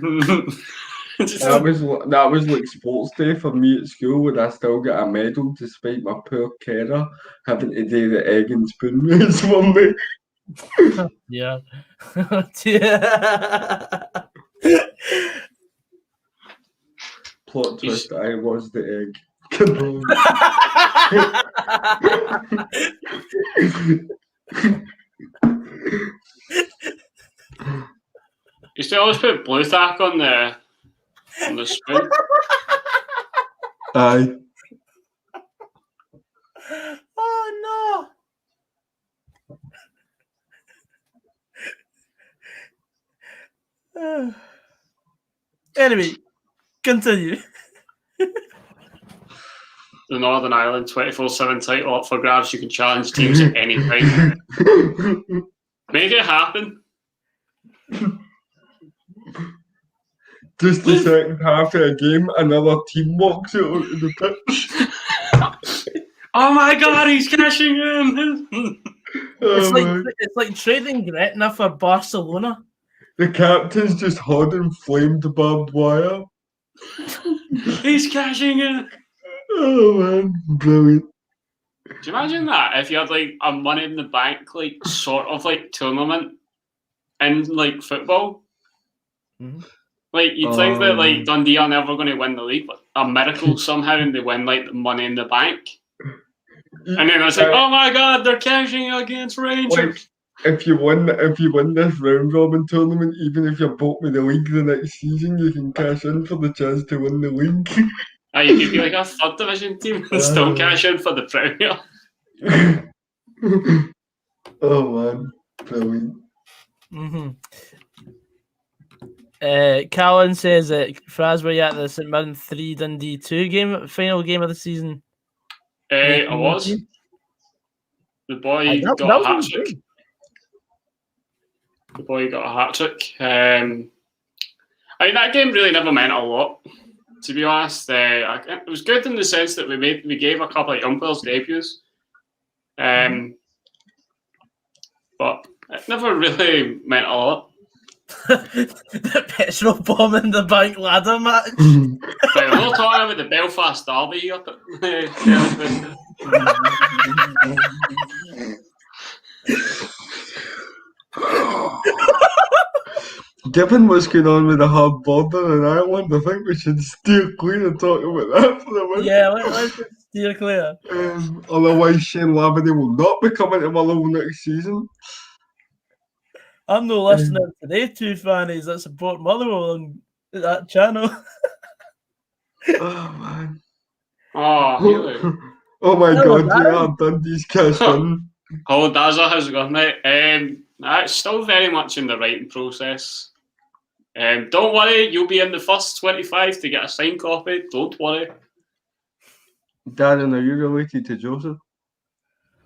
That was like sports day for me at school, when I still get a medal despite my poor carer having to do the egg and spoon race for me. Yeah. Plot twist, I was the egg. Come on. You still always put blue tack on the spoon. Aye. Oh no. Anyway, continue. The Northern Ireland 24/7 title up for grabs. You can challenge teams at any time. Make it happen. Just the second half of a game, another team walks out onto the pitch. Oh my God, he's cashing in! It's like trading Gretna for Barcelona. The captain's just holding flamed barbed wire. He's cashing in! Oh man, brilliant. Do you imagine that? If you had like a money in the bank, like sort of like tournament, in like football. Mhm. Like you'd think that like Dundee are never going to win the league, but a miracle somehow, and they win like the Money in the Bank. And then it's like, oh my god, they're cashing against Rangers. Like, if you win this round robin tournament, even if you're bought with the league the next season, you can cash in for the chance to win the league. You could be like a third division team and still cash in for the Premier. Oh man, brilliant. Callan says that Fraz, were you at the St Mirren 3 Dundee 2 final game of the season? I was. The boy got a hat trick. The boy got a hat trick. I mean, that game really never meant a lot, to be honest. It was good in the sense that we gave a couple of young players debuts, but it never really meant a lot. The petrol bomb in the bank ladder match. Right, we're not talking about the Belfast derby here. Given what's going on with the hard border in Ireland, I think we should steer clear of talking about that for a minute. Yeah, let's just steer clear. Otherwise, Shane Lavery will not be coming to Motherwell next season. I'm no listening to they two fannies that support Motherwell on that channel. Oh man. Oh, really? Oh my god, yeah, Dundee's cashed in. Hello, Dazza, how's it going, mate? It's still very much in the writing process. Don't worry, you'll be in the first 25 to get a signed copy. Don't worry. Darren, are you related to Joseph?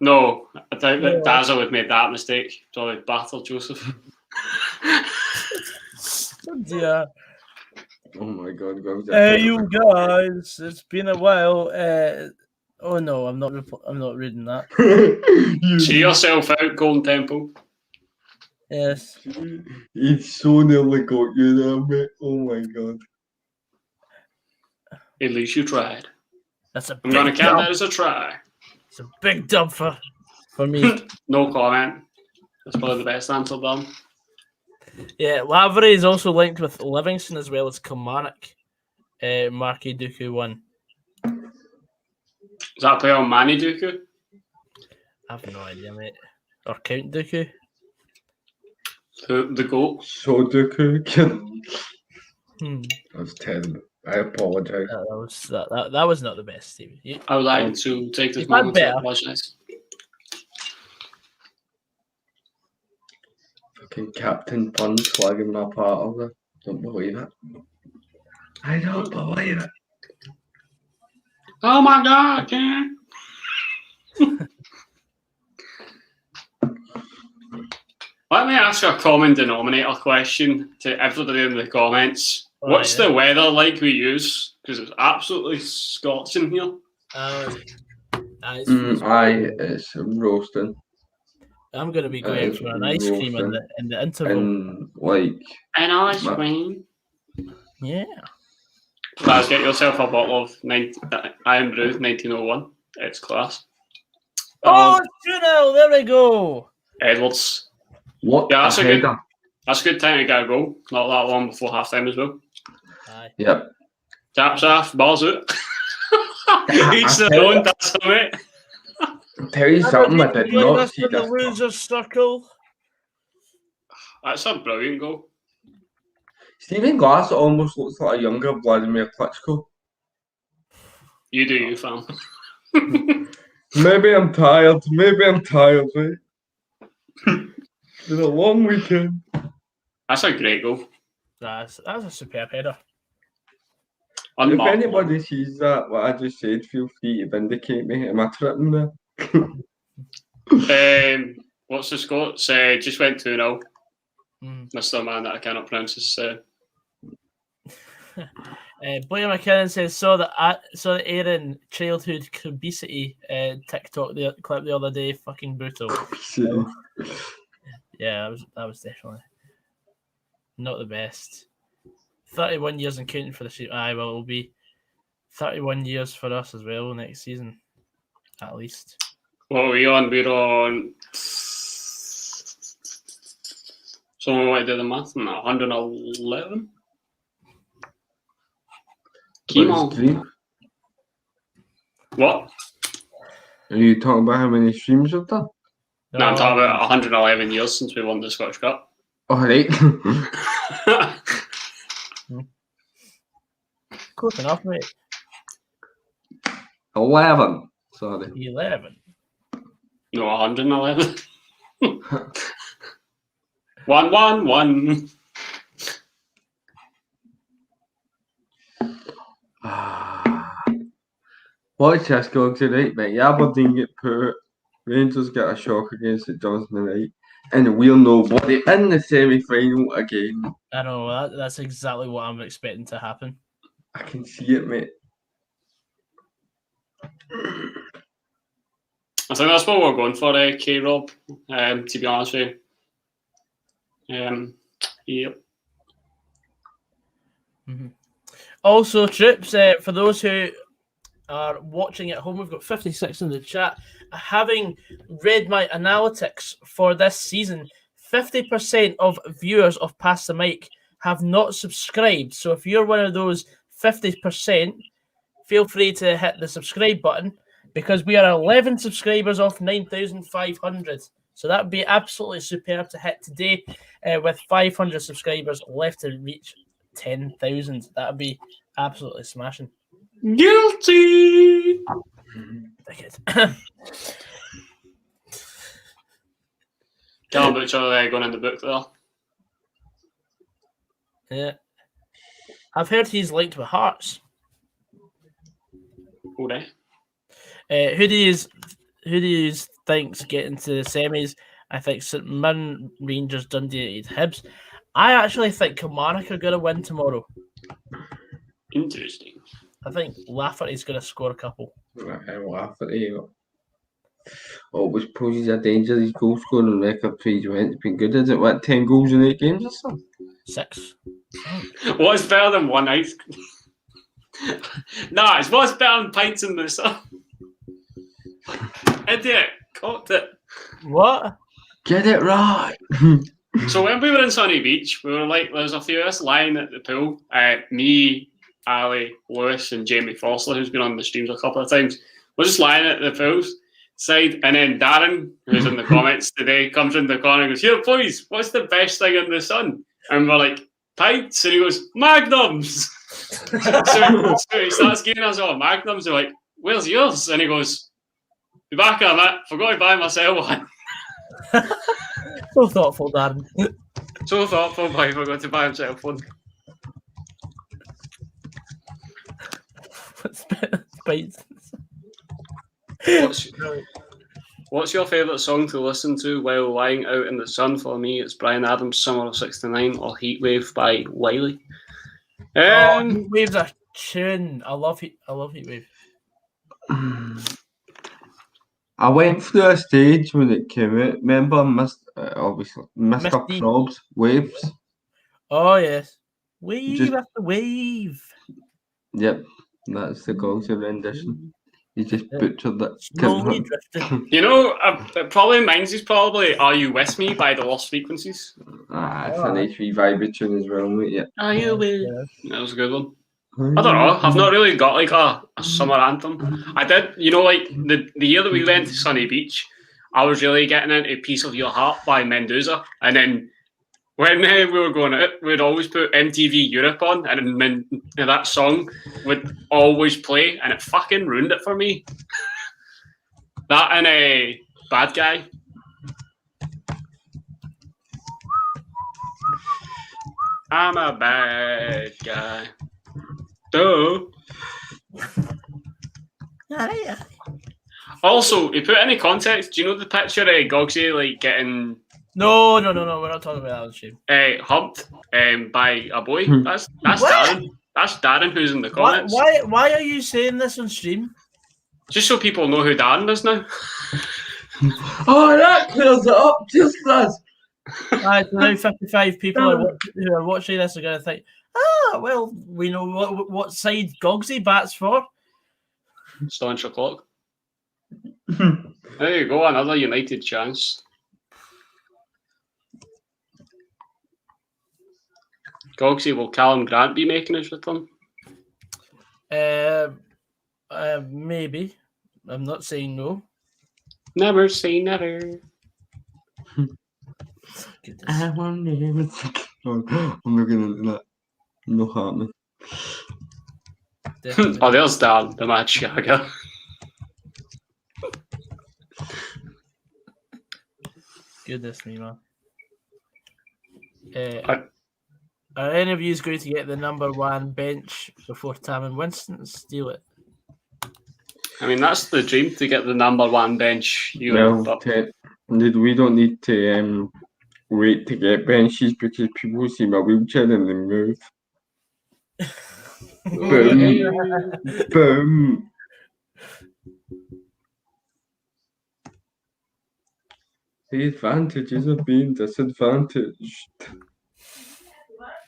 No, I doubt that Dazza would make that mistake. Probably battle Joseph. Yeah. Oh my god, guys. Hey, you guys, it's been a while. Oh no, I'm not reading that. See yourself out, Golden Temple. Yes. He's so nearly got you there, mate. Oh my god. At least you tried. I'm going to count that as a try. It's a big dub for me. No comment. That's probably the best answer done. Yeah, Lavery is also linked with Livingston as well as Kilmarnock. Marky Dooku 1. Is that player on Manny Dooku? I have no idea, mate. Or Count Dooku. The goat. So Dooku. That was terrible. I apologise. That was not the best, Stevie. I would like to take this moment to apologise. Fucking Captain Fun flagging my part of it. Don't believe it. I don't believe it. Oh my god, Ken. Let me ask a common denominator question to everybody in the comments. What's the weather like we use? Because it's absolutely scorching here. It's roasting. I'm going to be going for an ice cream in the interval. An ice cream? Yeah. Guys, get yourself a bottle of Iron Brew 1901. It's class. Oh, 2-0. There we go. Edwards. What? Yeah, that's a good time to get a goal. Not that long before half time as well. Aye. Yep. Taps off, balls out. Each their own, that's it. I'll tell you something, I did not see the loser's circle. That's a brilliant goal. Stephen Glass almost looks like a younger Vladimir Klitschko. You do, you fam. Maybe I'm tired, right? It's been a long weekend. That's a great goal. That's a superb header. If anybody sees that, what I just said, feel free to vindicate me. Am I tripping there? What's the score? Just went 2-0. Mr. Man that I cannot pronounce his. Blair McKinnon says saw the Aaron childhood obesity TikTok clip the other day. Fucking brutal. Yeah, that was definitely not the best. 31 years and counting for the sheep. Aye, well, it'll be 31 years for us as well next season, at least. What are we on? We're on Someone want to do the math? No, 111. Chemo. What? Are you talking about how many streams you've done? No, I'm talking about 111 years since we won the Scottish Cup. All right. Close enough, mate. 11. Sorry. 11. No, 111. 111. Watch this, Gogs, tonight, mate. Aberdeen get put. Rangers get a shock against St Johnstone tonight. And we'll know what it in the semi-final again. I know, that's exactly what I'm expecting to happen. I can see it, mate. I think that's what we're going for, K-Rob, to be honest with you. Yep. Mm-hmm. Also, troops, for those who are watching at home, we've got 56 in the chat. Having read my analytics for this season, 50% of viewers of Pass the Mic have not subscribed. So if you're one of those 50%, feel free to hit the subscribe button, because we are 11 subscribers off 9,500. So that would be absolutely superb to hit today, with 500 subscribers left to reach 10,000. That would be absolutely smashing. Guilty. Callum Butcher going in the book there. Yeah, I've heard he's linked with Hearts. Oh, right. Who do you think's getting to the semis? I think St Mirren, Rangers, Dundee, Hibs. I actually think Kilmarnock are going to win tomorrow. Interesting. I think Lafferty's going to score a couple. Lafferty always poses a danger. His goal scoring record for Juventus been good, is it? What, 10 goals in 8 games or something? 6. What's better than one ice cream? Nah, it's what's better than pints in the sun. Idiot, cocked it. What? Get it right. So when we were in Sunny Beach, we were like, there's a few of us lying at the pool. Me, Ali, Lewis, and Jamie Forsley, who's been on the streams a couple of times. We're just lying at the pool side, and then Darren, who's in the comments today, comes in the corner and goes, "Here, boys, what's the best thing in the sun?" And we're like, "Pints," and he goes, "Magnums." so he starts giving us all Magnums. We're like, "Where's yours?" And he goes, "Be back in a minute. Forgot to buy myself one." So thoughtful, Darren. So thoughtful, but he forgot to buy himself one. What's your favourite song to listen to while lying out in the sun? For me, it's Bryan Adams' Summer of '69 or Heatwave by Wiley. Heatwave's a tune. I love Heatwave. I went through a stage when it came out. Remember, obviously, Mr. Probs, Waves. Oh, yes. Wave Just- after wave. Yep, that's the Gogs rendition. You just butchered it. Slowly drifting. You know, it probably reminds us Are You With Me by The Lost Frequencies. It's a nice wee vibe tune as well, mate. Yeah. Are You With Me? That was a good one. I don't know. I've not really got like a summer anthem. I did, like the year that we went to Sunny Beach, I was really getting into Piece of Your Heart by Mendoza. And then when we were going out, we'd always put MTV Europe on, and then that song would always play, and it fucking ruined it for me. That and a Bad Guy. I'm a bad guy. Duh. Also, to put any context, do you know the picture of Gogsy like getting No, we're not talking about that one, Shane. humped by a boy? That's Darren. That's Darren who's in the comments. Why are you saying this on stream? Just so people know who Darren is now. Oh, that clears it up just as. So now 55 people who are watching this are going to think, well, we know what side Gogsy bats for. Staunch o'clock. There you go, another United chance. Gogsy, will Callum Grant be making his return? Maybe. I'm not saying no. Never say never. I'm looking into that. No happening. Oh, there's the match Yaga. Goodness me, man. Are any of you going to get the number 1 bench before Tam and Winston steal it? I mean, that's the dream, to get the number 1 bench unit. Well, we don't need to wait to get benches because people see my wheelchair and they move. Boom. Boom. The advantages of being disadvantaged.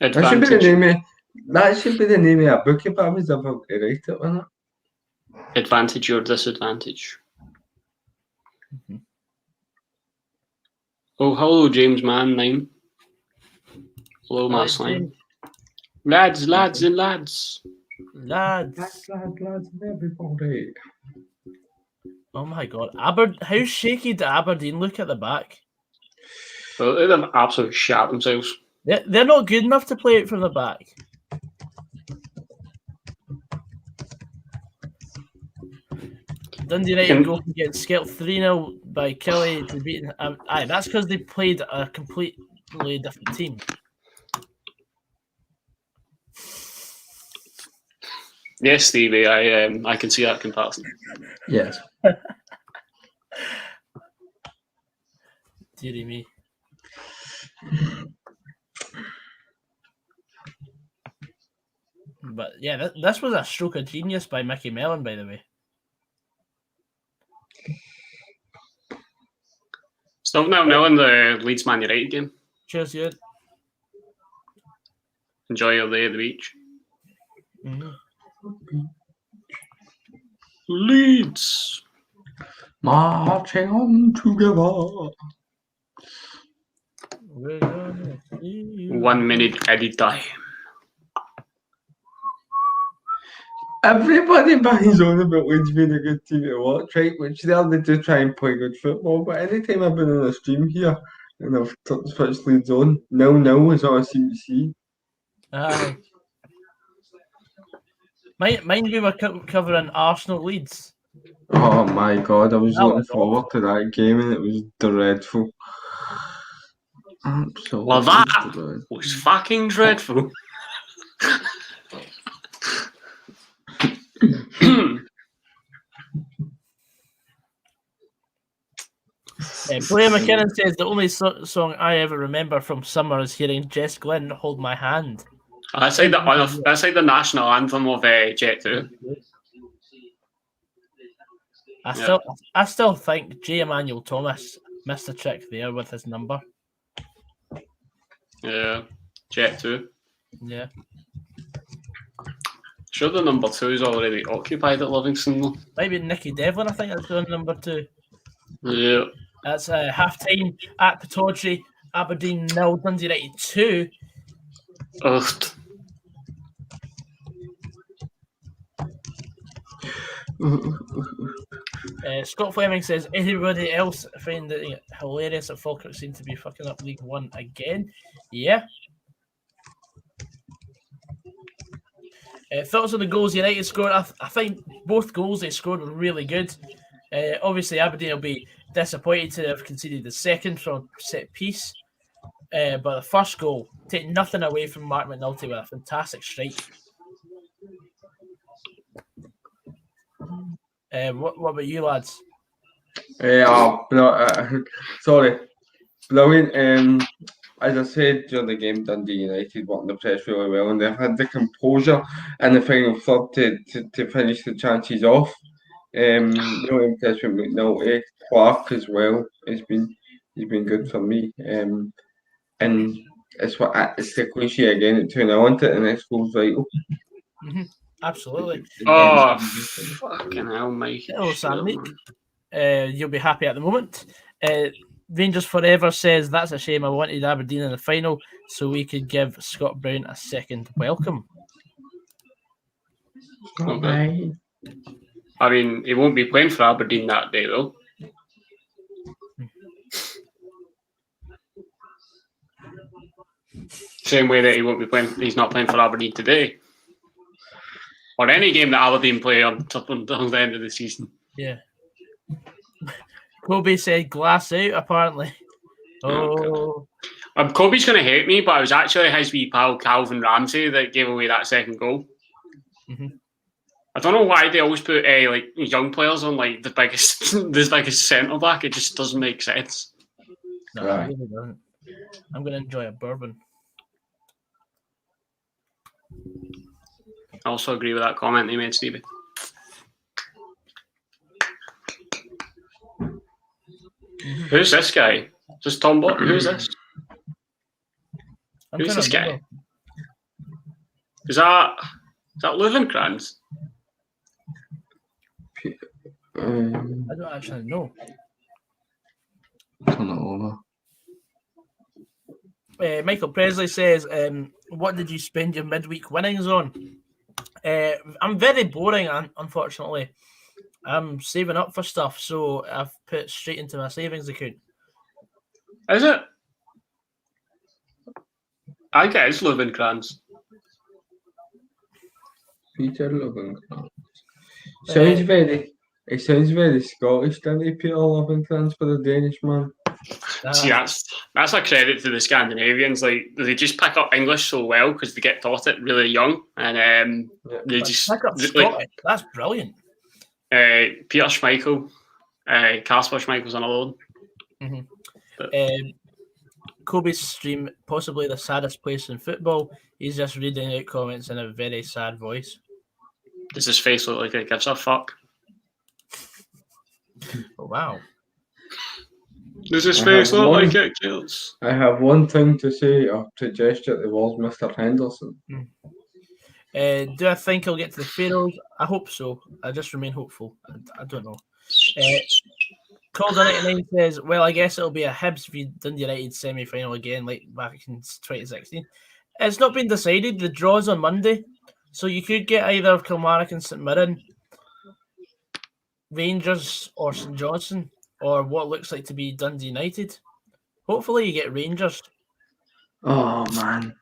That should be the name of a book if I was about to write it, wasn't it? Advantage or disadvantage. Mm-hmm. Oh, hello, James Man 9. Hello, Mass Line. Lads, and lads. Lads, everybody. Oh my god. How shaky did Aberdeen look at the back? Well, they've absolutely shat themselves. They're not good enough to play it from the back. Dundee United go and get scalped 3-0 by Kelly. That's because they played a completely different team. Yes, Stevie, I can see that comparison. Yes. Dearie me. But yeah, this was a stroke of genius by Mickey Mellon, by the way. Still 0-0 in the Leeds Man United game. Cheers, good. Enjoy your day at the beach. Mm-hmm. Leeds marching on together. We're gonna see you. 1 minute at a time. Everybody bangs on about Leeds being a good team to watch, right? Which they are, they do try and play good football, but anytime I've been on a stream here and I've touched Leeds on, 0-0 is all I seem to see. Aye. Mind we were covering Arsenal Leeds. Oh my god, I was looking forward to that game and it was dreadful. Absolutely. Well, that was fucking dreadful. Blair McKinnon says the only song I ever remember from summer is hearing Jess Glynn Hold My Hand. That's like the national anthem of Jet 2. I still think J. Emmanuel Thomas missed a trick there with his number. Yeah, Jet 2. Yeah. Sure, the number 2 is already occupied at Livingston, though. Maybe Nicky Devlin, I think that's on number 2. Yeah. That's half time at Pittodrie. Aberdeen 0, Dundee United 2. Ugh. Scott Fleming says everybody else find it hilarious that Falkirk seem to be fucking up League One again. Yeah. Thoughts on the goals United scored? I think both goals they scored were really good. Obviously, Aberdeen will be disappointed to have conceded the second from set piece. But the first goal, take nothing away from Mark McNulty with a fantastic strike. What about you, lads? Sorry. Brilliant. As I said during the game, Dundee United worked the press really well, and they've had the composure in the final third to finish the chances off. Really impressed with McNulty. Clark as well. He's been good for me. And it's the cliche again at 2-0, isn't it? And this goal's vital. Mm-hmm. Absolutely. Oh, fucking hell, Mike. Hello, Sam Meek. You'll be happy at the moment. Rangers Forever says, that's a shame. I wanted Aberdeen in the final so we could give Scott Brown a second welcome. Okay. I mean, he won't be playing for Aberdeen that day, though. Same way that he won't be playing. He's not playing for Aberdeen today, or any game that Aberdeen play until the end of the season. Yeah. Coby said glass out, apparently. Oh. Coby's going to hate me, but it was actually his wee pal Calvin Ramsey that gave away that second goal. Mm-hmm. I don't know why they always put like young players on like the biggest centre back. It just doesn't make sense. No, it really doesn't. I'm going to enjoy a bourbon. I also agree with that comment you made, Stevie. Mm-hmm. Who's this guy? Is this Tom Bot? Who's this? Who's this guy? Is that Löwenkrantz? I don't actually know. Turn it over. Michael Presley says, what did you spend your midweek winnings on? I'm very boring, unfortunately. I'm saving up for stuff, so I've put it straight into my savings account. Is it? I guess Löwenkrantz. Peter Löwenkrantz. It sounds very Scottish, doesn't he, Peter Löwenkrantz, for the Danish man? See, that's a credit to the Scandinavians. Like, they just pick up English so well because they get taught it really young, and they just pick up Scottish. That's brilliant. Peter Schmeichel, Kasper Schmeichel's on a loan. Mm-hmm. Coby's stream, possibly the saddest place in football. He's just reading out comments in a very sad voice. Does his face look like it gives a fuck? Oh, wow. Does his face look like it kills? I have one thing to say or to gesture towards Mr. Henderson. Do I think he'll get to the Faroes? I hope so. I just remain hopeful. I don't know. Calder99 says, well, I guess it'll be a Hibs v Dundee United semi-final again, like back in 2016. It's not been decided. The draw's on Monday. So you could get either Kilmarnock and St Mirren, Rangers or St Johnstone, or what looks like to be Dundee United. Hopefully you get Rangers. Oh, man.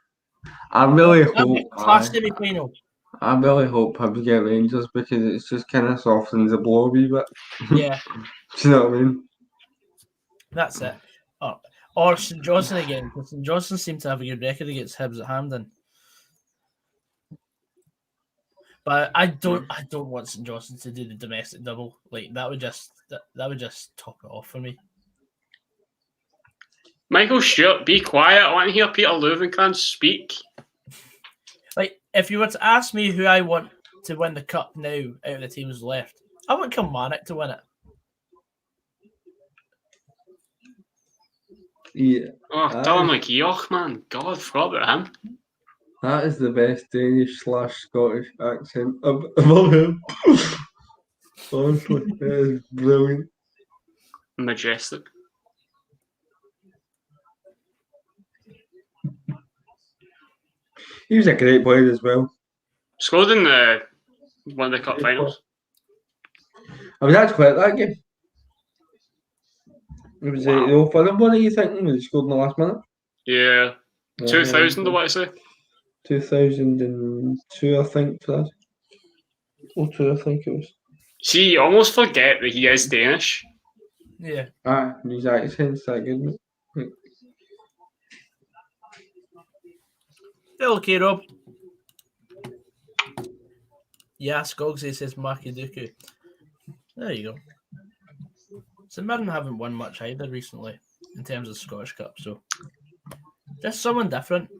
I really hope... Class semi-final. I really hope Hibs get Rangers because it's just kind of softens the blow a wee bit. Yeah. Do you know what I mean? That's it. Or St Johnstone again, because St Johnstone seem to have a good record against Hibs at Hampden. But I don't want St Johnstone to do the domestic double. Like that would just top it off for me. Michael Stewart, be quiet. I want to hear Peter Löwenkrantz speak. Like, if you were to ask me who I want to win the cup now out of the teams left, I want Kilmarnock to win it. Yeah. Oh, Dylan McGeoch, man. God, I forgot about him. That is the best Danish/Scottish accent I've ever heard. Honestly, it is brilliant. Majestic. He was a great player as well. Scored in one of the cup finals. I was actually at that game. It was the Old Firm one, are you thinking? Was he scored in the last minute? Yeah. 2000, what I say? 2002, I think, for that. 02, I think it was. See, you almost forget that he is Danish. Yeah. His accent's that good, mate. Okay, Rob. Yes, Goggsy says Maki Duku. There you go. St Mirren haven't won much either recently in terms of Scottish Cup, so just someone different.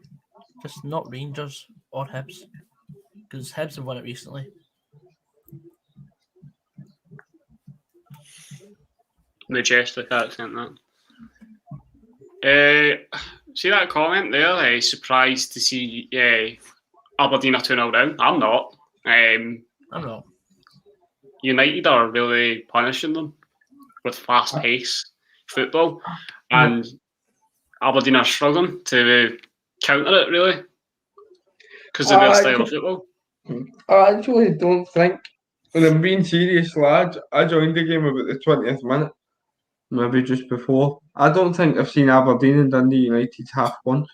Just not Rangers or Hibs, because Hibs have won it recently. Majestic accent, that. See that comment there? Surprised to see Aberdeen are 2-0 down. I'm not. I'm not. United are really punishing them with fast pace football. and Aberdeen are struggling to counter it, really, because of their style of football. I actually don't think, when I'm being serious, lads, I joined the game about the 20th minute, maybe just before. I don't think I've seen Aberdeen and Dundee United half once.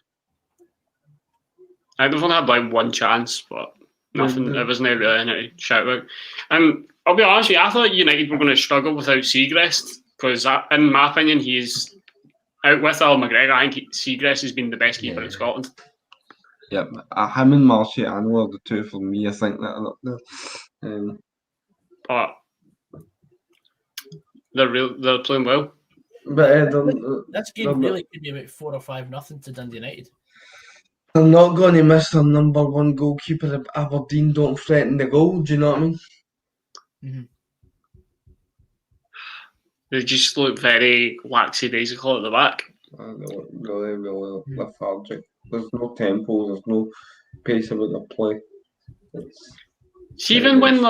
They've only had like one chance, but nothing. It wasn't really anything to shout about. And I'll be honest with you, I thought United were going to struggle without Seagrest, because in my opinion, he's out with Al McGregor. I think Seagrest has been the best keeper in Scotland. Yep, him and Marciano are the two for me, I think, that are up there. But they're playing well. But this game really could be about 4 or 5-0 to Dundee United. They're not going to miss their number one goalkeeper if Aberdeen don't threaten the goal, do you know what I mean? Mm-hmm. They just look very lackadaisical at the back. They look really lethargic. There's no tempo, there's no pace about the play. Even when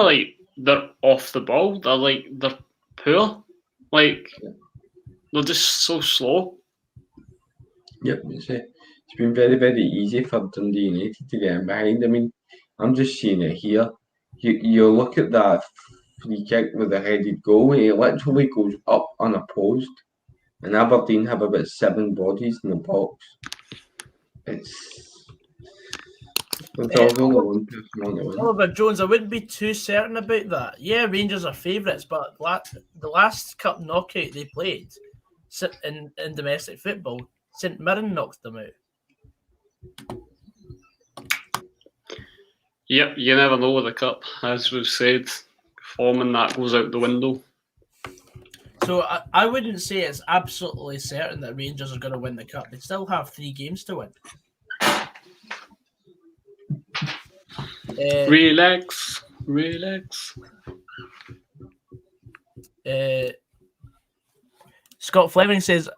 they're off the ball, they're poor. They're just so slow. Yep, it's been very, very easy for Dundee United to get in behind. I mean, I'm just seeing it here. You look at that free kick with the headed goal, it literally goes up unopposed. And Aberdeen have about 7 bodies in the box. Oliver Jones, I wouldn't be too certain about that. Yeah, Rangers are favourites, but the last cup knockout they played in domestic football, St Mirren knocked them out. Yep, you never know with the cup, as we've said. Form and that goes out the window. So I wouldn't say it's absolutely certain that Rangers are going to win the cup. They still have 3 games to win. Relax. Scott Fleming says,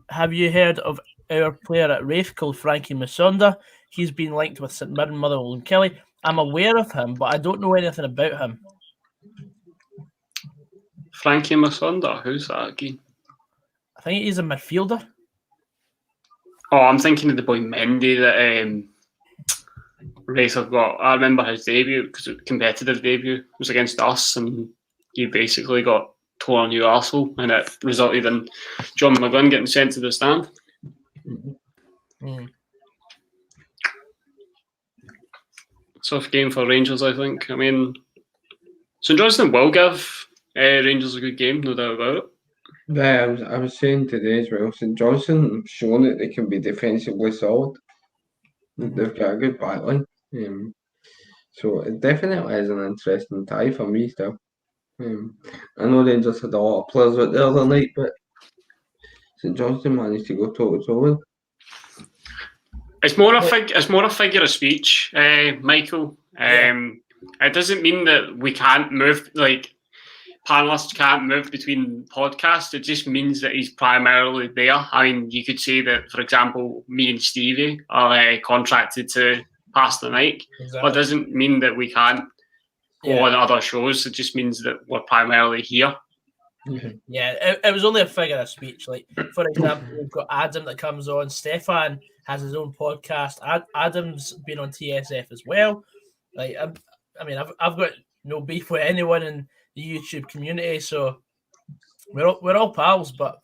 have you heard of our player at Raith called Frankie Musonda? He's been linked with St Mirren, Motherwell and Kelly. I'm aware of him, but I don't know anything about him. Frankie Musonda? Who's that again? I think he's a midfielder. Oh, I'm thinking of the boy Mendy that Raith have got. I remember his debut, because competitive debut was against us, and he basically got torn a new arsehole, and it resulted in John McGlynn getting sent to the stand. Tough game for Rangers, I think. I mean, St Johnstone will give Rangers a good game, no doubt about it. Yeah, I was saying today as well, St Johnstone have shown that they can be defensively solid. They've got a good backline. So it definitely is an interesting tie for me still. I know Rangers had a lot of players out the other night, but St Johnstone managed to go toe-to-toe with. It's more a figure of speech, Michael. It doesn't mean that we can't move, panelists can't move between podcasts. It just means that he's primarily there. I mean, you could say that, for example, me and Stevie are contracted to pass the mic, but it doesn't mean that we can't go on other shows. It just means that we're primarily here. Yeah, it was only a figure of speech. Like, for example, we've got Adam that comes on. Stefan has his own podcast. Adam's been on TSF as well. Like, I mean, I've got no beef with anyone in the YouTube community, so we're all pals. But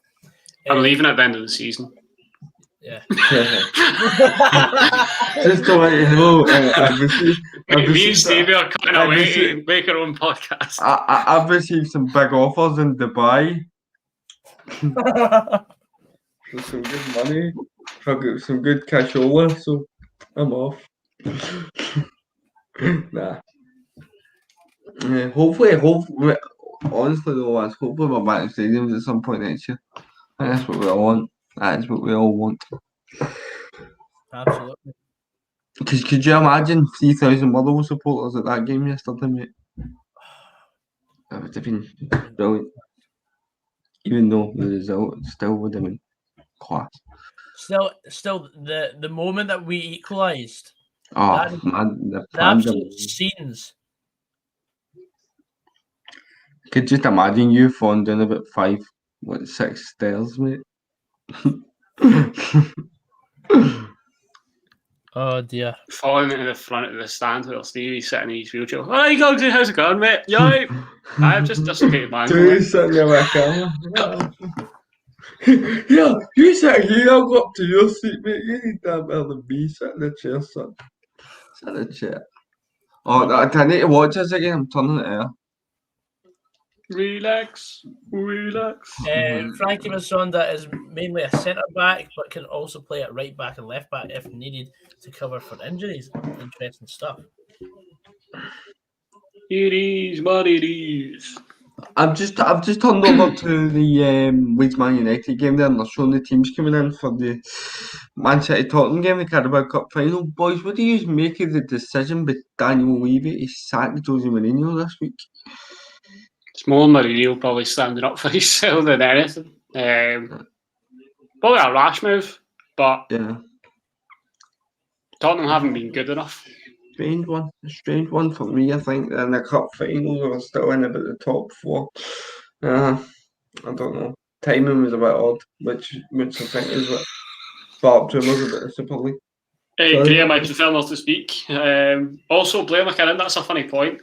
I'm leaving at the end of the season. Yeah. Just to let you know, me and Stevie are cutting away to make our own podcast. I've received some big offers in Dubai. For some good money. I've got some good cashola, so I'm off. Nah. Hopefully, honestly though, lads, hopefully we're back in stadiums at some point next year. I think that's what we all want. That's what we all want. Absolutely. Because could you imagine 3,000 Motherwell supporters at that game yesterday, mate? That would have been brilliant. Even though the result still would have been class. Still, the moment that we equalised. Oh, man, the absolute scenes. Could just imagine you falling down about 6 stairs, mate. Oh dear. Falling into the front of the stand while Stevie's sitting in his wheelchair. All right, Goggsy, how's it going, mate? You alright? I've just dislocated my ankle. Dude, sitting there with a camera. Yeah, you sit here, I'll go up to your seat, mate. You need that better than me. Sit in the chair, son. Sit in the chair. Oh, I need to watch this again. I'm turning it here. Relax. Frankie Masonda is mainly a centre back, but can also play at right back and left back if needed to cover for injuries. Interesting stuff. It is what it is. I've just turned over to the Leeds Man United game there, and they're showing the teams coming in for the Man City Tottenham game, the Carabao Cup final. Boys, what do you make of the decision by Daniel Levy to sack Jose Mourinho this week? It's more Mourinho probably standing up for himself than anything. Probably a rash move, but Yeah, Tottenham haven't been good enough. a strange one for me. I think in the cup final they were still in about the top four. I don't know. Timing was a bit odd, which I think is what brought up rumours about the Super League. Hey, Graham, I prefer not to speak. Also, Blair McKinnon, that's a funny point.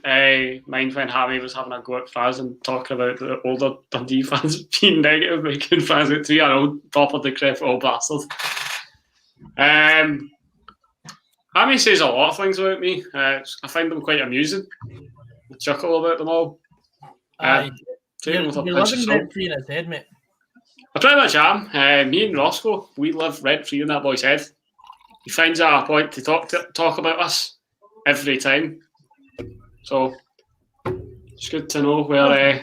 Mind when Hammy was having a go at Fraz and talking about the older Dundee fans being negative, making Fraz at 3-0, proper decrepit old bastard. Hammy says a lot of things about me. I find them quite amusing. I chuckle about them all. You're living rent-free in his head, mate. I pretty much am. Me and Roscoe, we live rent-free in that boy's head. He finds a point to talk about us every time. So it's good to know where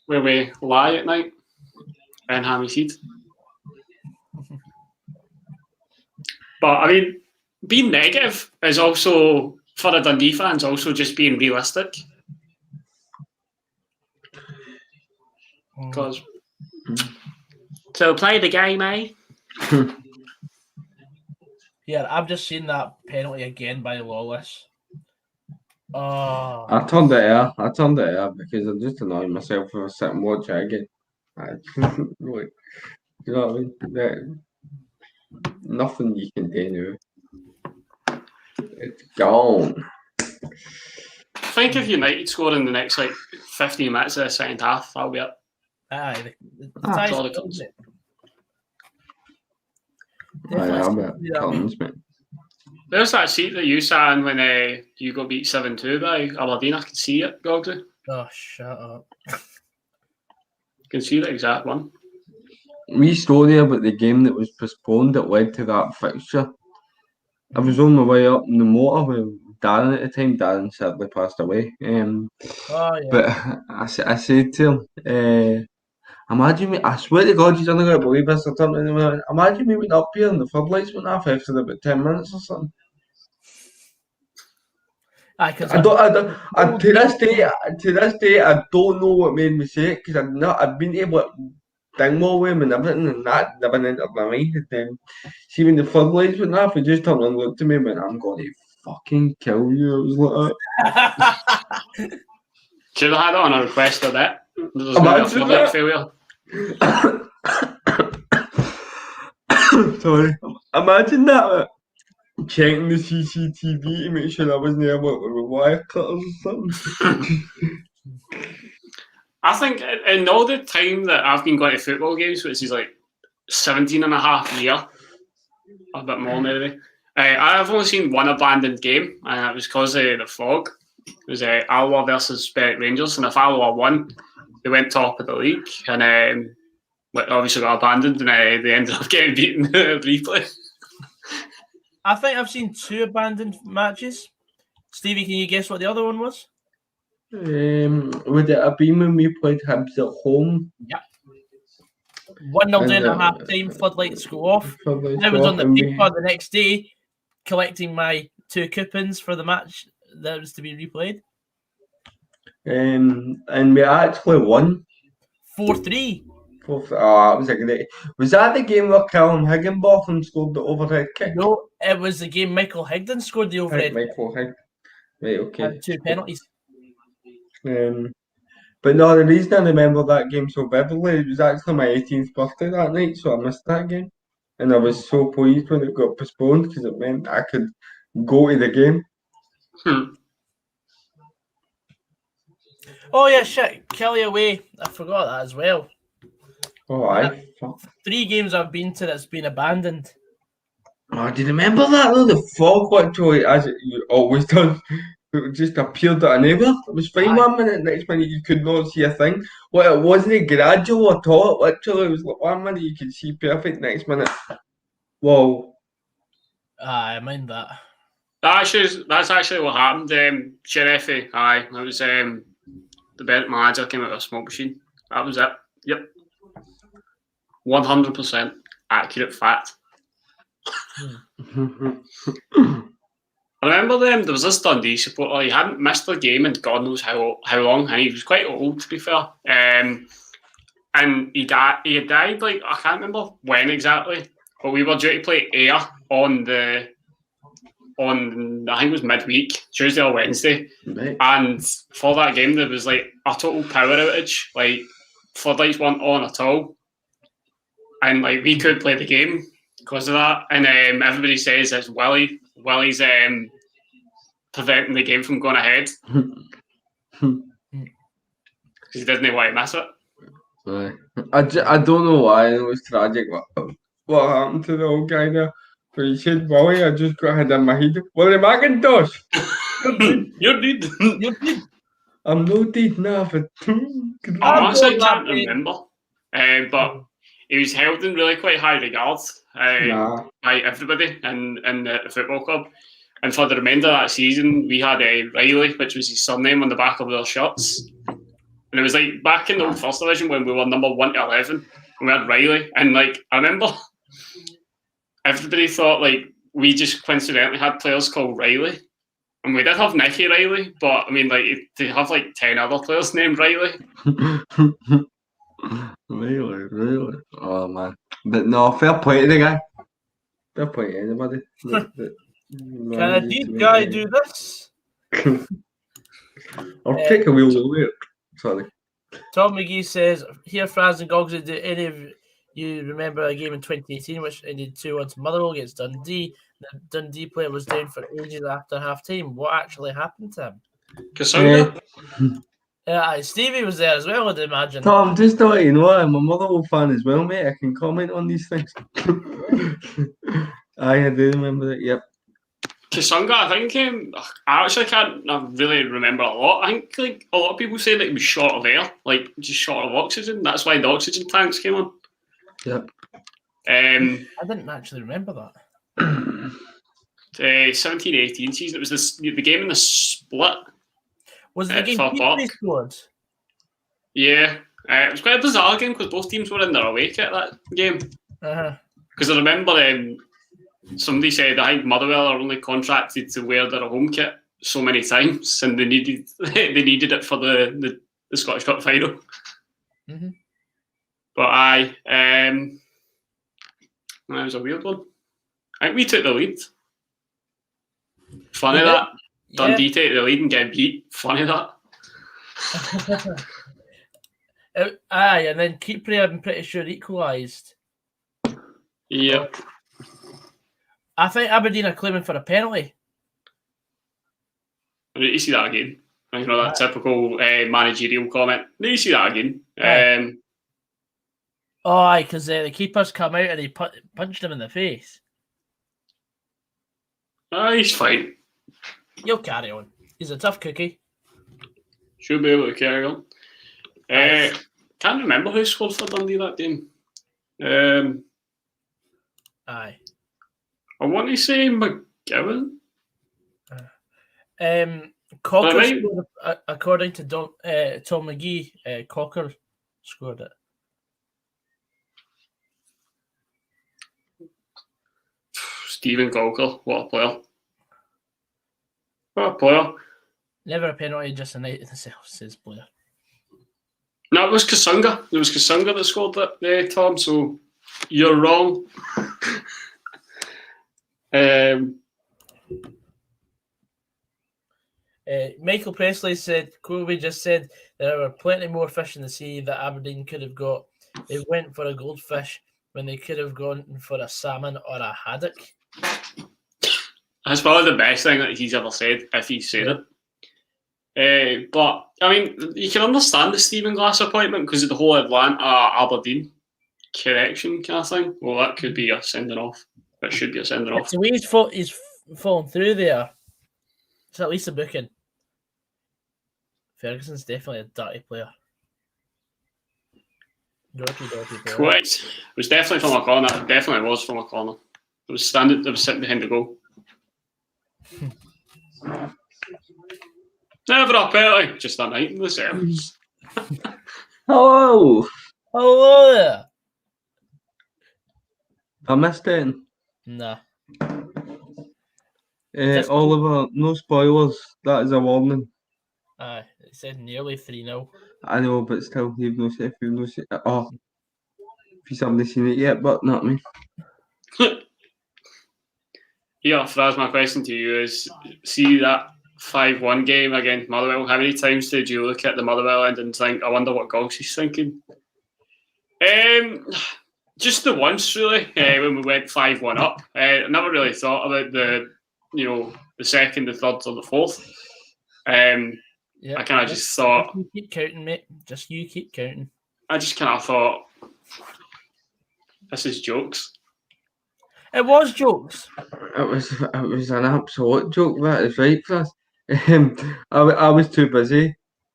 we lie at night in Hammy's head. But I mean, being negative is also, for the Dundee fans, also just being realistic. Because so play the game, eh? Yeah, I've just seen that penalty again by Lawless. Oh. I turned it here because I'm just annoying myself when I sit and watch it again. Like, you know what I mean? Nothing you can do now. It's gone. I think if United score in the next 15 minutes of the second half, that'll be it. Aye, That's all it comes. There's that seat that you sat in when you got beat 7-2 by Aberdeen. I can see it, Goggsy. Oh, shut up. I can see the exact one. Wee story about the game that was postponed that led to that fixture. I was on my way up in the motor with Darren at the time. Darren sadly passed away. But I said to him, imagine me, I swear to God, you're not going to believe this. Imagine me went up here and the floodlights went off after about 10 minutes or something. To this day, I don't know what made me say it because I've been able to Dingwall with him and everything, and that never entered my mind. And then, see, when the floodlights went off, he just turned and looked at me and went, I'm going to fucking kill you. It was like that. Should have had it on a request of that. There's going to be a floodlight failure. Sorry. Imagine that. Checking the CCTV to make sure I wasn't there with wire cutters or something. I think in all the time that I've been going to football games, which is 17 and a half years, a bit more maybe, I've only seen one abandoned game, and it was because of the fog. It was Alloa versus Berwick Rangers, and if Alloa won, they went top of the league, and obviously got abandoned, and they ended up getting beaten in the replay. I think I've seen 2 abandoned matches. Stevie, can you guess what the other one was? Would it have been when we played Hibs at home? Yeah. 1-0 down at half time, floodlights go off. I was on the paper the next day collecting my 2 coupons for the match that was to be replayed. And we actually won 4-3. That was a great. Was that the game where Callum Higginbotham scored the overhead kick? No, it was the game Michael Higdon scored the overhead kick. Michael Higdon. Right, okay. And 2 penalties. But no, the reason I remember that game so vividly, it was actually my 18th birthday that night, so I missed that game. And I was so pleased when it got postponed because it meant I could go to the game. Oh yeah, shit, Kelly away. I forgot that as well. Oh, aye. 3 games I've been to that's been abandoned. Oh, do you remember that though? The fog literally, as it always does, it just appeared out of nowhere. It was fine Aye. 1 minute, next minute you could not see a thing. Well, it wasn't gradual at all. Literally, it was like 1 minute you could see perfect, next minute, whoa. I mind that. That's actually what happened. Sheriffy, aye. It was the Bent manager came out with a smoke machine. That was it. Yep. 100% accurate fact. I remember there was this Dundee supporter. He hadn't missed a game in God knows how long, and he was quite old to be fair. And he had died like I can't remember when exactly, but we were due to play Ayr on I think it was midweek, Tuesday or Wednesday, Right. and for that game there was like a total power outage. Like floodlights weren't on at all, and like we could play the game because of that. And everybody says it's Willie's preventing the game from going ahead. He didn't want to miss it. Right. I don't know why. I know it's tragic what happened to the old guy there. But he said, Willie, I just got hit in my head. Willie McIntosh! You're dead. You're dead. I'm no dead now, but I honestly can't remember. But he was held in really quite high regard by everybody in the football club. And for the remainder of that season, we had Riley, which was his surname, on the back of their shirts. And it was like back in the old First Division when we were number 1 to 11, and we had Riley. And like I remember, everybody thought like we just coincidentally had players called Riley, and we did have Nicky Riley, but I mean like to have like 10 other players named Riley. Really? Oh man. But no, fair play to the guy. Fair play to anybody. Can a deep guy do this? I'll take a wheel away. Sorry. Tom McGee says, here, Franz and Gogs, do any of you remember a game in 2018 which ended 2-1 to Motherwell against Dundee? The Dundee player was down for ages after half time. What actually happened to him? Kasanga? Stevie was there as well, I'd imagine. Tom, just to let you know, I'm a Motherwell fan as well, mate. I can comment on these things. I do remember it, yep. Kasanga, I think I actually can't really remember a lot. I think like a lot of people say that he was short of air, like just short of oxygen. That's why the oxygen tanks came on. Yep. I didn't actually remember that. 17-18 season. It was the game in the split. Was it the game they scored? Yeah. It was quite a bizarre game because both teams were in their away kit that game. Because I remember somebody said I think Motherwell are only contracted to wear their home kit so many times, and they needed it for the Scottish Cup final. Mm-hmm. But that was a weird one. I think we took the lead. Funny that. Dundee take the lead and get beat. Funny that. And then Keeper, I'm pretty sure, equalised. Yep. I think Aberdeen are claiming for a penalty. I need to see that again. You know, that typical managerial comment. I need to see that again. Aye, because the keeper's come out and he punched him in the face. He's fine. He'll carry on. He's a tough cookie. Should be able to carry on. Can't remember who scored for Dundee that game. Aye. I want to say McGowan. Cocker scored, according to Tom McGee, Cocker scored it. Stephen Cocker, what a player. What a player. Never a penalty, just a night in itself, says player. No, it was Kasanga. It was Kasanga that scored that, Tom, so you're wrong. Michael Presley said, Coby just said, there were plenty more fish in the sea that Aberdeen could have got. They went for a goldfish when they could have gone for a salmon or a haddock. That's probably the best thing that he's ever said, if he said it. But, I mean, you can understand the Stephen Glass appointment because of the whole Atlanta Aberdeen connection kind of thing. Well, that could be a sending off. That should be a sending off. It's the way he's fallen through there. It's at least a booking. Ferguson's definitely a dirty player. Dirty player. Quite. It was definitely from a corner. It definitely was from a corner. It was sitting behind the goal. Never a penalty, just a night in the service. Hello. Hello there. I missed it. Nah. Oliver, no spoilers. That is a warning. Aye, it said nearly 3-0. I know, but still, you've no seen it. Oh, if somebody seen it yet, but not me. Yeah, Fraz, my question to you is, see that 5-1 game against Motherwell, how many times did you look at the Motherwell end and think, I wonder what Goggs is thinking? Just the once, really, when we went 5-1 up. I never really thought about the second, the third, or the fourth. I kind of just thought... You keep counting, mate. Just you keep counting. I just kind of thought, this is jokes. It was jokes. It was an absolute joke. That is right, Fraz. I was too busy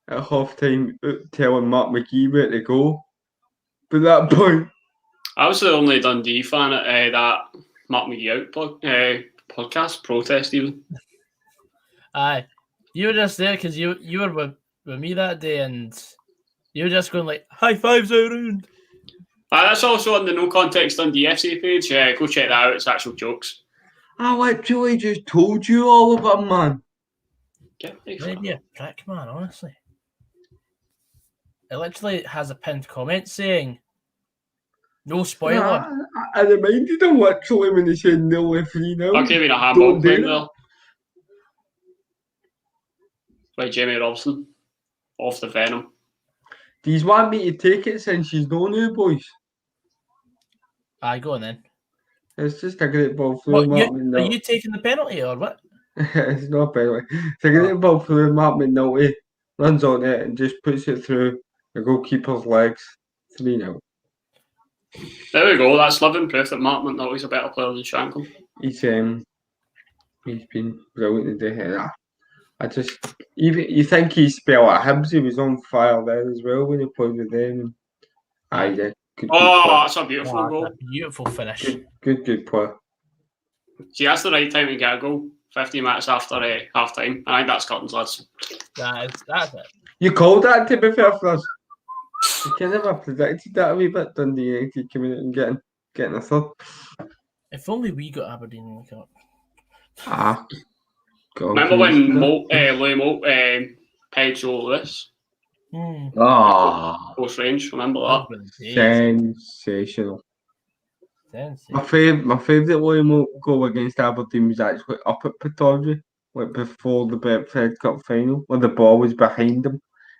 at half time telling Mark McGee where to go. But that point, I was the only Dundee fan at that Mark McGee out podcast protest even. Aye, you were just there because you were with me that day, and you were just going like high fives all around. That's also on the No Context Dundee FC page. Go check that out. It's actual jokes. I literally just told you all of them, man. Maybe a prick, man. Honestly, it literally has a pinned comment saying, "No spoiler." I reminded him literally when he said nearly 3-0. That could have been a handball thing there. By Jamie Robson off the Venom. Do you want me to take it since she's known you, boys? Aye, go on then. It's just a great ball through. Are you taking the penalty or what? It's not a penalty. It's a great ball through. Mark McNulty runs on it and just puts it through the goalkeeper's legs. 3-0. There we go. That's living proof that Mark McNulty's a better player than Shankland. He's been brilliant today. I just you think he spelled at Hibs, he was on fire there as well when he played with them. Aye, that's a beautiful goal. A beautiful finish. Good play. See, that's the right time to get a goal. 15 minutes after half time. I think that's curtains, lads. That's it. You called that, to be fair, for us. You kind of have predicted that a wee bit, Dundee United coming out and getting a third. If only we got Aberdeen in the cup. God, remember when Louis Moult pegged Joe Lewis? Close range, remember that? Sensational. My favourite Louis Moult goal against Aberdeen was actually up at Pittodrie, like before the Betfred Cup final, where the ball was behind him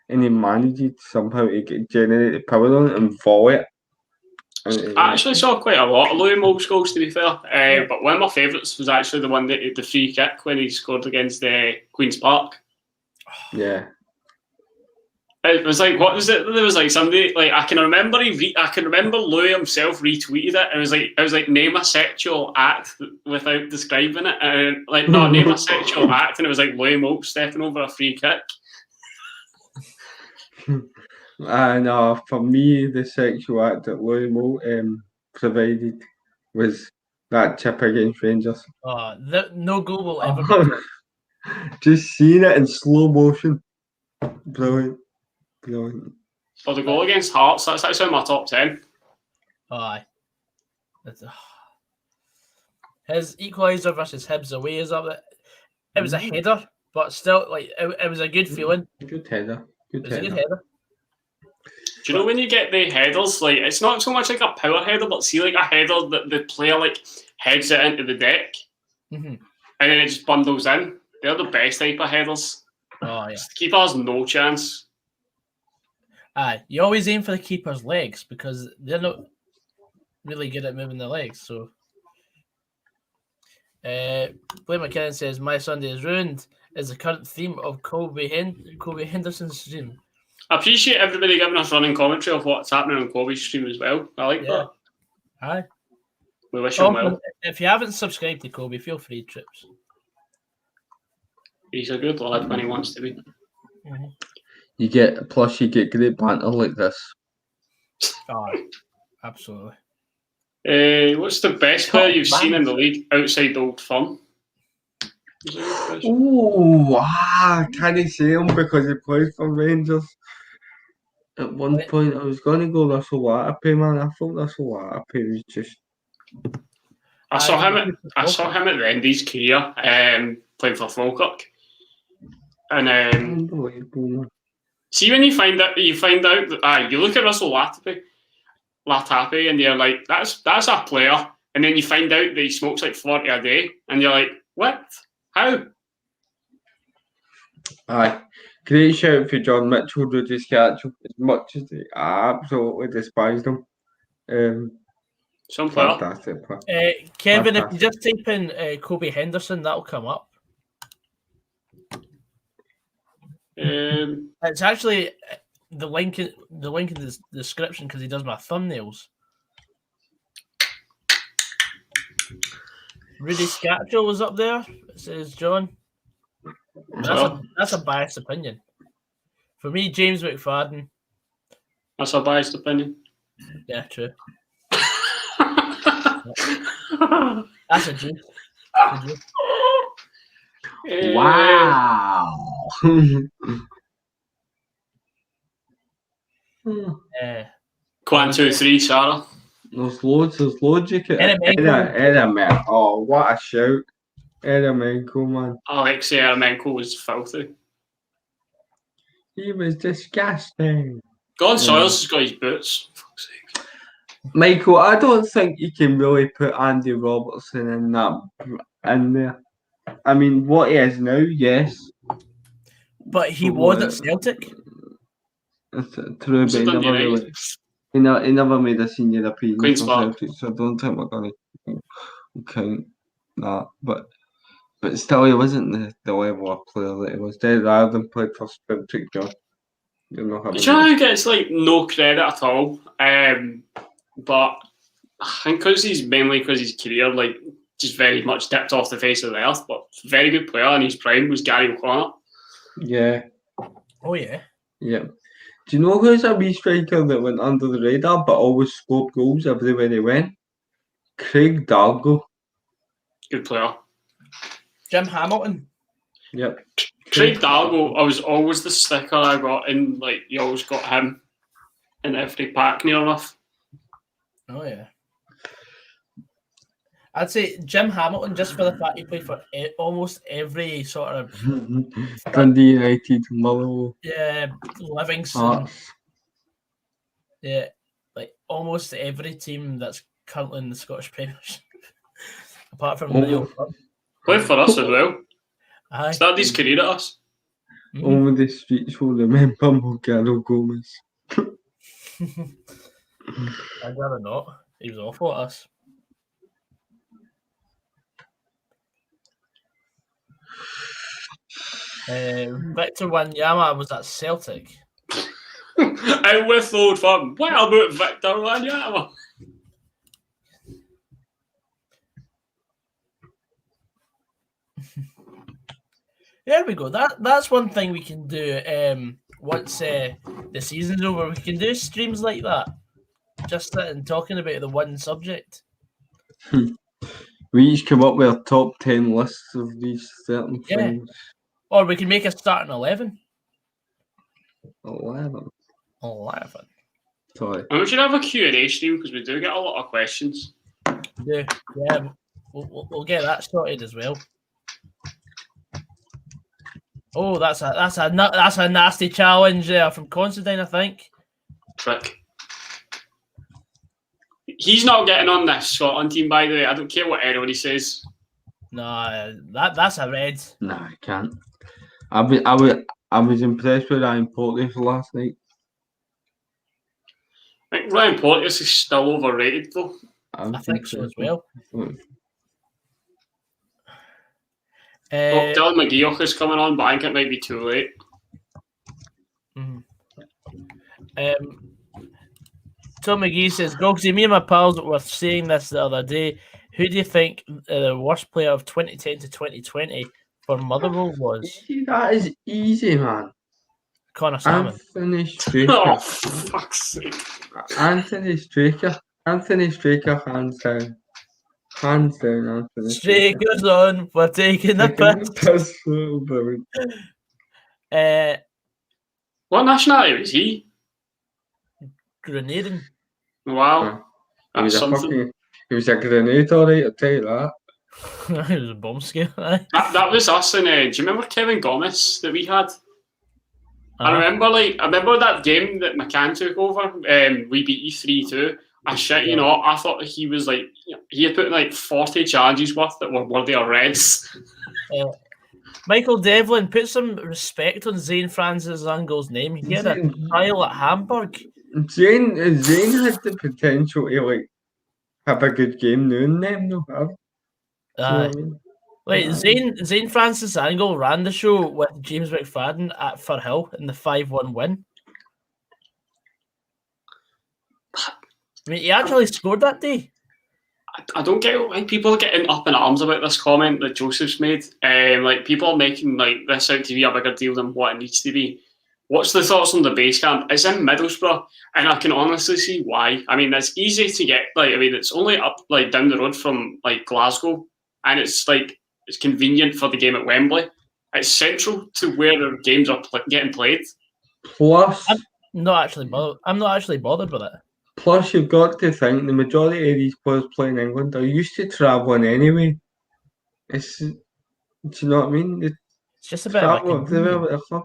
and he managed somehow to generate the power on it and volley it. I actually saw quite a lot of Louis Moult's goals, to be fair. But one of my favourites was actually the one that the free kick when he scored against Queen's Park. Yeah. It was like, what was it? There was like somebody, like I can remember Louis himself retweeted it. It was like name a sexual act without describing it, and name a sexual act, and it was like Louis Moult stepping over a free kick. No, for me, the sexual act that Louis Moult provided was that chip against Rangers. No goal will ever be. Just seeing it in slow motion. Brilliant. For the goal against Hearts, that's actually in my top 10. Aye. His equaliser versus Hibs away is up there. It was a header, but still, it was a good feeling. Good header. It was a good header. Do you know when you get the headers, it's not so much like a power header, but see a header that the player heads it into the deck, and then it just bundles in. They're the best type of headers. Oh, yeah. Keeper has no chance. Aye, you always aim for the keeper's legs because they're not really good at moving their legs. So, Blake McKinnon says, "My Sunday is ruined" is the current theme of Coby Henderson's stream. I appreciate everybody giving us running commentary of what's happening on Coby's stream as well. I like that. Aye. We wish him well. If you haven't subscribed to Coby, feel free, Trips. He's a good lad when he wants to be. Mm-hmm. You get great banter like this. Oh, absolutely. What's the best player you've seen in the league outside the Old Firm? Oh, can't say him because he plays for Rangers. At one point, I was going to go Russell Waterpay, man. I thought Russell Waterpay was just. I saw him at the end of his career, playing for Falkirk, and Unbelievable, man. see when you find out that you look at Russell Latapy and you're like, that's a player, and then you find out that he smokes like 40 a day, and you're like, what? How? Aye. Great shout for John Mitchell, Rudy Scatchell, as much as I absolutely despised him. Some player. Fantastic player. Kevin, if you just type in Coby Henderson, that'll come up. It's actually the link in the description because he does my thumbnails. Rudy Scatchell was up there. It says John. That's a biased opinion. For me, James McFadden. That's a biased opinion. Yeah, true. That's a joke. Wow. 1, 2, 3, Sarah. There's loads you can. Eremenko. Oh, what a shout. Eremenko, man. Alexei Eremenko was filthy. He was disgusting. God Soils has got his boots. Fuck's sake. Michael, I don't think you can really put Andy Robertson in there. I mean, what he is now, yes. But he was at Celtic. It's true, but he never made a senior appearance for Celtic, so I don't think we're going to count that. But still, he wasn't the level of player that he was. Derek Ireland played for Celtic, John. John gets like no credit at all. But I think because his career like just very much dipped off the face of the earth. But very good player in his prime was Gary O'Connor. Yeah. Oh yeah. Yeah. Do you know who's a wee striker that went under the radar but always scored goals everywhere he went? Craig Dargo. Good player. Jim Hamilton. Yep. Craig Dargo, I was always the sticker I got in, like, you always got him in every pack near enough. Oh, yeah. I'd say Jim Hamilton, just for the fact he played for almost every sort of... Dundee United, Motherwell. Yeah, Livingston. Yeah, like almost every team that's currently in the Scottish Premiership. Apart from the Old Firm. Played for us as well. Aye. Started his career at us. Over the streets will remember Morgano Gomez. I'd rather not. He was awful at us. Victor Wanyama was at Celtic. Out with Old Firm. What about Victor Wanyama? There we go. That's one thing we can do once the season's over. We can do streams like that. Just sitting talking about the one subject. We each come up with a top 10 lists of these certain things. Or we can make a starting 11. 11. Sorry. And we should have a Q&A stream because we do get a lot of questions. Yeah, we'll get that sorted as well. Oh, that's a nasty challenge there from Considine, I think. Trick. He's not getting on this Scotland team, by the way. I don't care what anybody says. No, that's a red. No, I can't. I was impressed with Ryan Porteous last night. I think Ryan Porteous is still overrated though. I think so as well. Dylan McGeoch is coming on, but I think it might be too late. Tom McGee says, Goggsy, me and my pals were saying this the other day. Who do you think the worst player of 2010 to 2020 for Motherwell was? See, that is easy, man. Connor Salmon. Anthony Straker. Oh, for fuck's sake. Anthony Straker, hands down. Hands down, Anthony Straker's on. We're taking the piss. That's so brilliant. What nationality was he? Grenadian. Wow. He was That's a something. he was a grenade, alright, I'll tell you that. He was a bomb scale. That was us and do you remember Kevin Gomez that we had? I remember that game that McCann took over. We beat E3-2. I shit you not, I thought he was like he had put in like 40 challenges worth that were worthy of reds. Michael Devlin, put some respect on Zane Francis Angle's name. He had a trial at Hamburg. Zane had the potential to like have a good game noon them though. Like Zane Francis Angle ran the show with James McFadden at Firhill in the 5-1 win. I mean, he actually scored that day. I don't get why people are getting up in arms about this comment that Joseph's made. Like people are making like this out to be a bigger deal than what it needs to be. What's the thoughts on the base camp? It's in Middlesbrough, and I can honestly see why. I mean, it's easy to get. It's only up like down the road from like Glasgow, and it's convenient for the game at Wembley. It's central to where the games are getting played. Plus, I'm not actually bothered with it. Plus, you've got to think the majority of these players playing in England are used to travelling anyway. Do you know what I mean? It's just a bit of a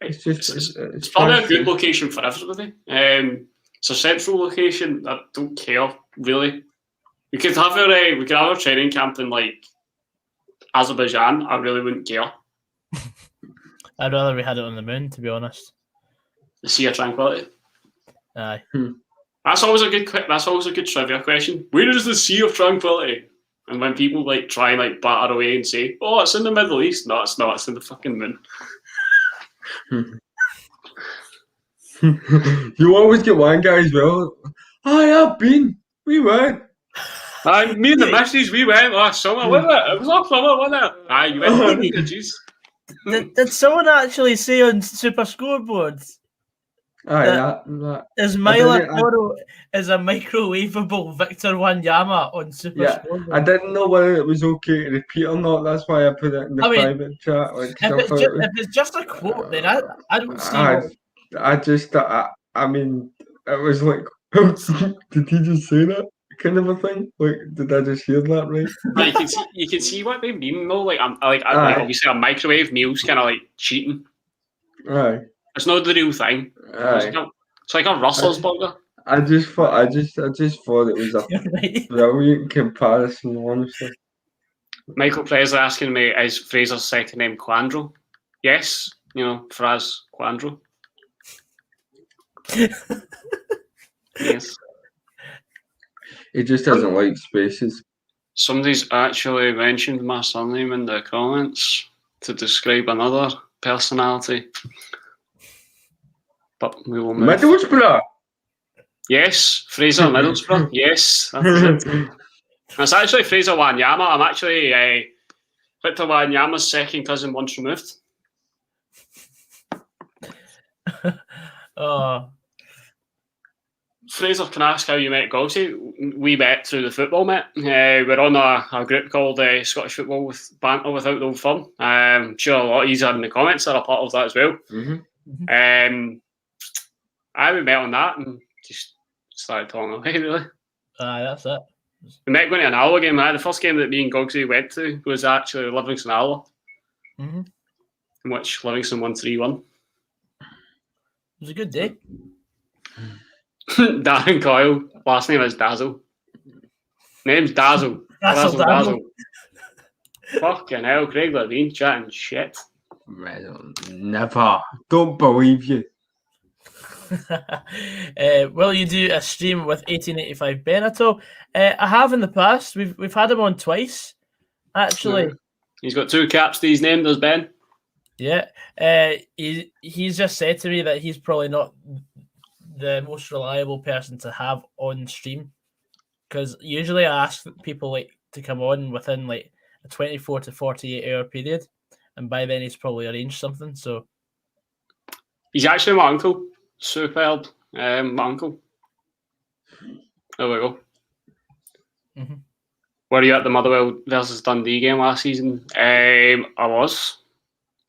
It's probably a good location for everybody. It's a central location. I don't care really. We could have a training camp in like Azerbaijan. I really wouldn't care. I'd rather we had it on the moon, to be honest. The Sea of Tranquility. Aye. That's always a good trivia question. Where is the Sea of Tranquility? And when people like try and like batter away and say, "Oh, it's in the Middle East," no, it's not. It's in the fucking moon. You always get one guy as well. I've been. We went. Me and the missus, we went last summer, wasn't it? It was last summer, wasn't it? Aye, you went. Did someone actually say on Super Scoreboard? Is Mila Toro is a microwavable Victor Wanyama on Super Scoreboard? I didn't know whether it was okay to repeat or not. That's why I put it in the private chat. Like, if it's just a quote, then I don't see. I mean, it was like, did he just say that? Kind of a thing. Like, did I just hear that right? You can see what they mean though. Obviously a microwave meal's kind of like cheating. Aye. It's not the real thing. It's like a Russell's burger. I just thought it was a brilliant comparison, honestly. Michael Presley asking me, is Fraser's second name Quandro? Yes, Fraz Quandro. Yes. He just doesn't like spaces. Somebody's actually mentioned my surname in the comments to describe another personality. But we will move. Middlesbrough. Yes, Fraser Middlesbrough. Yes, that's it. It's actually Fraser Wanyama. I'm actually Victor Wanyama's second cousin once removed. Fraser, can I ask how you met Goggsy? We met through the football, mate. We're on a group called Scottish Football with Banter Without No Fun. I'm sure a lot of you in the comments are a part of that as well. Mm-hmm. We met on that and just started talking away, really. That's it. We met going to an Alloa game. The first game that me and Goggsy went to was actually Livingston Alloa, in which Livingston won 3-1. It was a good day. Darren Coyle, last name is Dazzle. Name's Dazzle. Dazzle. Fucking hell, Craig Levine chatting shit. Never. Don't believe you. Will you do a stream with 1885 Benato? I have in the past. We've had him on twice, actually. Yeah. He's got 2 caps to his name, does Ben? Yeah. He's just said to me that he's probably not the most reliable person to have on stream, because usually I ask people like to come on within like a 24 to 48 hour period, and by then he's probably arranged something. So he's actually my uncle. Superb, my uncle. There we go. Mm-hmm. Were you at the Motherwell versus Dundee game last season? I was.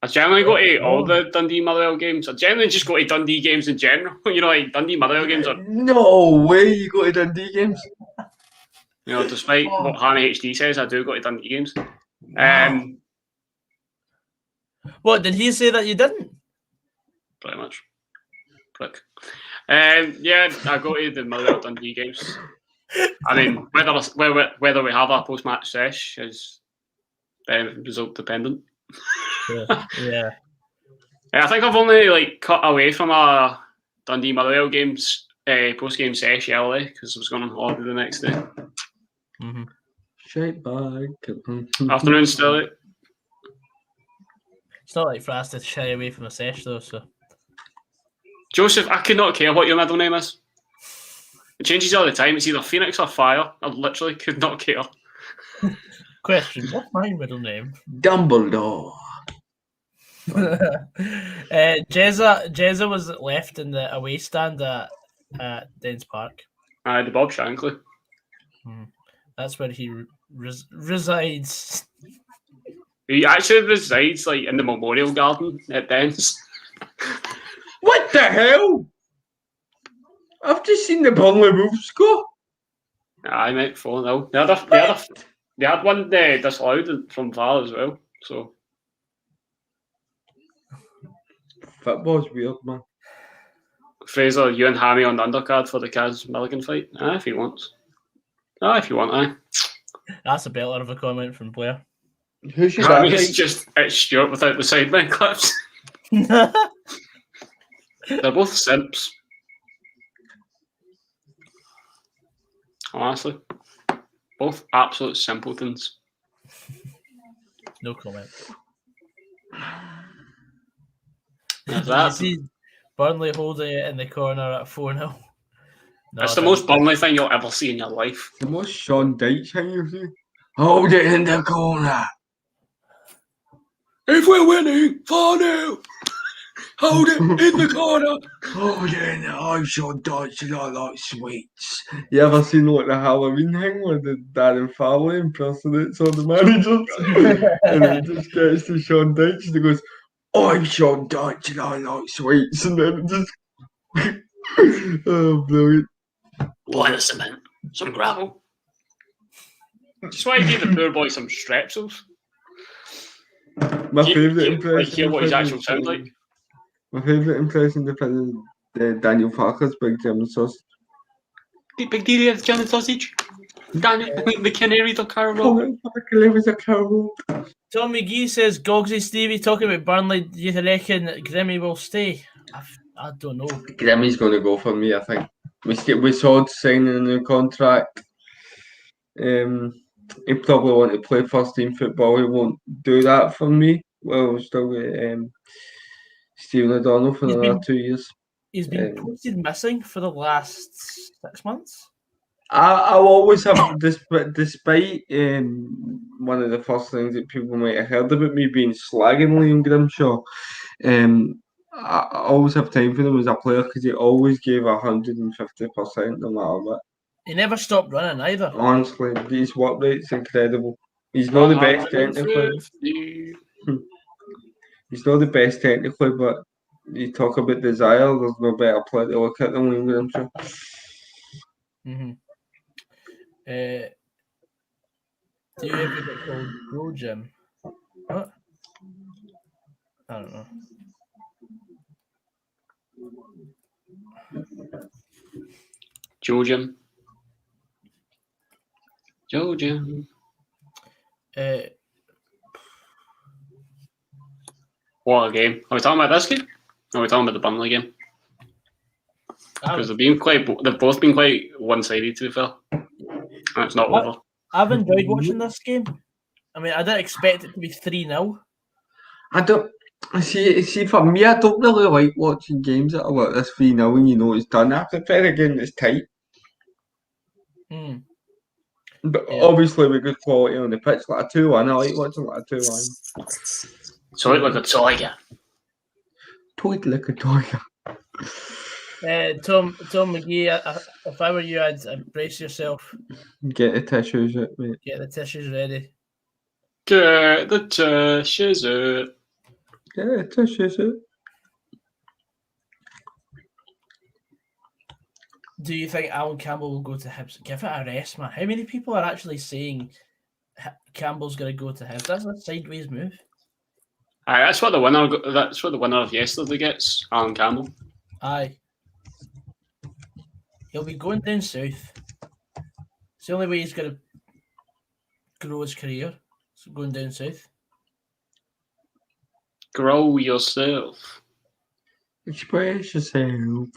I generally go to all the Dundee Motherwell games. I generally just go to Dundee games in general. You know, like Dundee Motherwell games are. No way you go to Dundee games. You know, despite what Hannah HD says, I do go to Dundee games. What did he say that you didn't? Pretty much. Prick. Yeah, I go to the Motherwell Dundee games. I mean, whether we have a post-match sesh is result dependent. Yeah. I think I've only like cut away from a Dundee Motherwell games post-game sesh early because I was going on holiday the next day. Mm-hmm. Straight back. Afternoon still. It's not like for us to shy away from a sesh though. So Joseph, I could not care what your middle name is. It changes all the time. It's either Phoenix or Fire. I literally could not care. Question: what's my middle name? Dumbledore. Jezza was left in the away stand at Dens Park. The Bob Shankly. That's where he resides. He actually resides like in the Memorial Garden at Dens. What the hell? I've just seen the Burnley Wolves score. Aye, mate, 4-0. They had one disallowed from VAR as well. So football's weird, man. Fraser, you and Hammy on the undercard for the Kaz Milligan fight. If he wants. If you want, aye. That's a better of a comment from Blair. Who should I that mean, be? it's Stuart without the sideline clips. They're both simps. Honestly. Both absolute simpletons. No comment. That's You that. see Burnley holding it in the corner at 4-0. No, That's the most Burnley thing you'll ever see in your life. The most Sean Dyche thing you've seen. Hold it in the corner. If we're winning, 4-0. Hold it in the corner. Hold it in the I'm Sean Dyche and I like sweets. You ever seen like the Halloween thing where the Darren Farley impersonates all the managers? And then it just gets to Sean Dyche and he goes, I'm Sean Dyche and I like sweets. And then it just oh, brilliant. Boy, cement. Some gravel. Just why give the poor boy some strepsils. My favourite impression. Hear what his actual sound like. My favourite impression is Daniel Farker's Big German Sausage. Big deal, German sausage. Daniel, the Canaries of Carroll. Tom McGee says, Goggsy Stevie talking about Burnley. Do you reckon Grimmy will stay? I don't know. Grimmy's going to go for me, I think. We saw signing a new contract. He probably want to play first team football. He won't do that for me. Well, we've still got Stephen O'Donnell for another 2 years. He's been posted missing for the last 6 months. I'll always have this, but despite one of the first things that people might have heard about me being slagging Liam Grimshaw, I always have time for him as a player because he always gave 150% no matter what. He never stopped running either. Honestly, his work rate's incredible. He's not the best technically. He's not the best technically, but you talk about desire, there's no better player to look at than Liam Grimshaw. Mm-hmm. Do you ever get called Go Jim? What? I don't know. Joe Jim. Joe Jim. What a game. Are we talking about this game? Or are we talking about the Burnley game? Because they've both been quite one-sided, to be fair. And it's not over. I've enjoyed watching this game. I mean, I didn't expect it to be 3-0. I don't see. For me, I don't really like watching games that are like this 3-0 when you know it's done. I prefer a game that's tight. But obviously with good quality on the pitch, like a 2-1. I like watching like a 2-1. So like a tiger. Toad like a tiger. Tom McGee, if I were you, I'd brace yourself. Get the tissues out, mate. Get the tissues ready. Get the tissues out. Get the tissues out. Do you think Alan Campbell will go to Hibs? Give it a rest, man. How many people are actually saying Campbell's going to go to Hibs? That's a sideways move. Aye, that's what the winner of yesterday gets, Alan Campbell. Aye. He'll be going down south. It's the only way he's going to grow his career. So going down south. Grow yourself. Express yourself.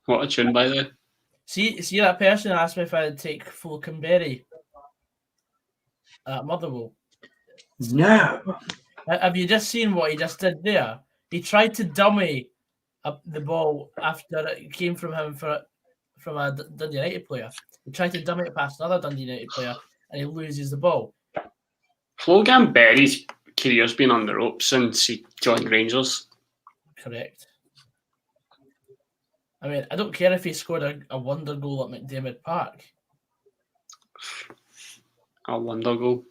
What a tune, by the way. See that person asked me if I'd take Fulkenberry at Motherwell. No. Have you just seen what he just did there? He tried to dummy up the ball after it came from him from a Dundee United player. He tried to dummy it past another Dundee United player, and he loses the ball. Fulkenberry's career's been on the ropes since he joined Rangers. Correct. I mean, I don't care if he scored a wonder goal at McDiarmid Park. A wonder goal.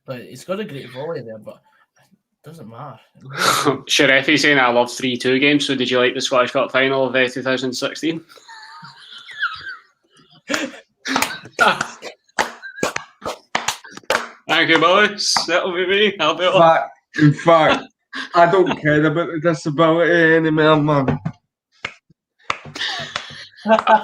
But he's got a great volley there, but it doesn't matter. Sheriffy saying I love 3-2 games, so did you like the Scottish Cup final of 2016? Thank you, boys. That'll be me. I'll be on. In fact, I don't care about the disability anymore, man.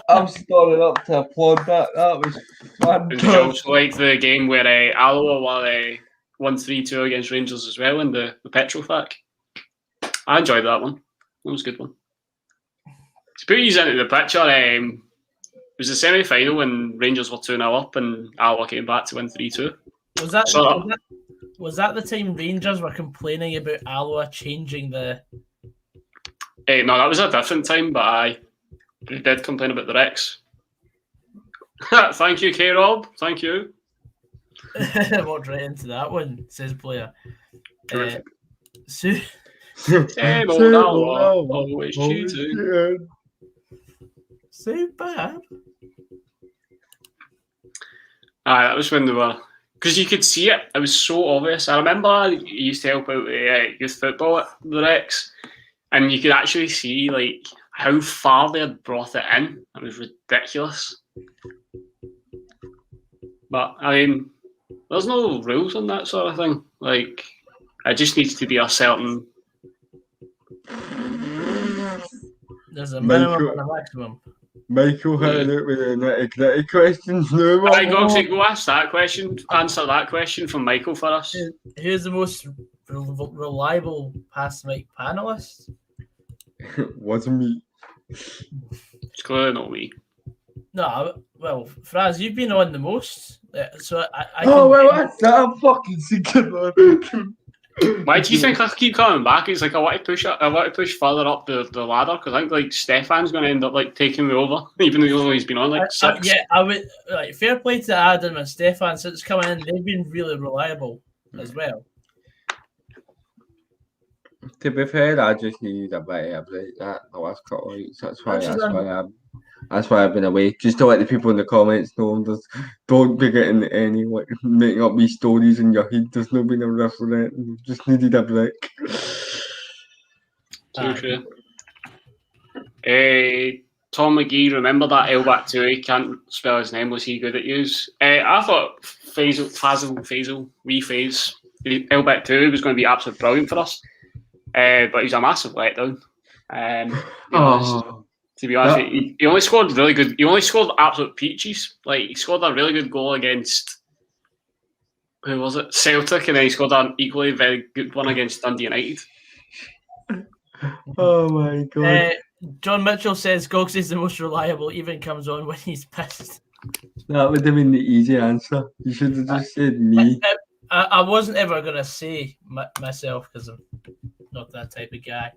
I'm starting up to applaud that. That was fun. Did you also like the game where Alloa won 3-2 against Rangers as well in the Petrofac? I enjoyed that one. That was a good one. To put you into the picture, it was the semi-final when Rangers were 2-0 up and Alloa came back to win 3-2. Was that the time Rangers were complaining about Alloa changing the... No, that was a different time, but they did complain about the Rex. Thank you, K-Rob. Thank you. Walked right into that one, says player. Always cheating. So bad. That was when they were... Because you could see it. It was so obvious. I remember I used to help out with youth football at the Rex, and you could actually see like how far they had brought it in. It was ridiculous. But I mean, there's no rules on that sort of thing. Like, it just needs to be a certain... There's a minimum and a maximum. Michael hit it with the nitty-gritty questions now. Right, Gogsy, go ask that question. Answer that question from Michael for us. Who's the most reliable past mic panelist? Wasn't me. It's clearly not me. No, well, Fraz, you've been on the most, so I that's that. I'm fucking sick of it. Why do you think I keep coming back? It's like I want to push further up the ladder because I think like Stefan's going to end up like taking me over, even though he's been on like 6. I would like fair play to Adam and Stefan since coming in. They've been really reliable as well. To be fair, I just needed a bit of a break the last couple of weeks. That's why I've been away. Just to let the people in the comments know, don't be getting any like making up these stories in your head. There's no been a reference. Just needed a break. True. Tom McGee, remember that Elback 2? He can't spell his name. Was he good at use? I thought Elback 2 was going to be absolutely brilliant for us. But he's a massive letdown. To be honest, he only scored really good. He only scored absolute peaches. Like he scored a really good goal against who was it? Celtic, and then he scored an equally very good one against Dundee United. Oh my god. John Mitchell says Goggs is the most reliable, even comes on when he's pissed. That would have been the easy answer. You should have just said me. I wasn't ever going to say myself because I'm not that type of guy.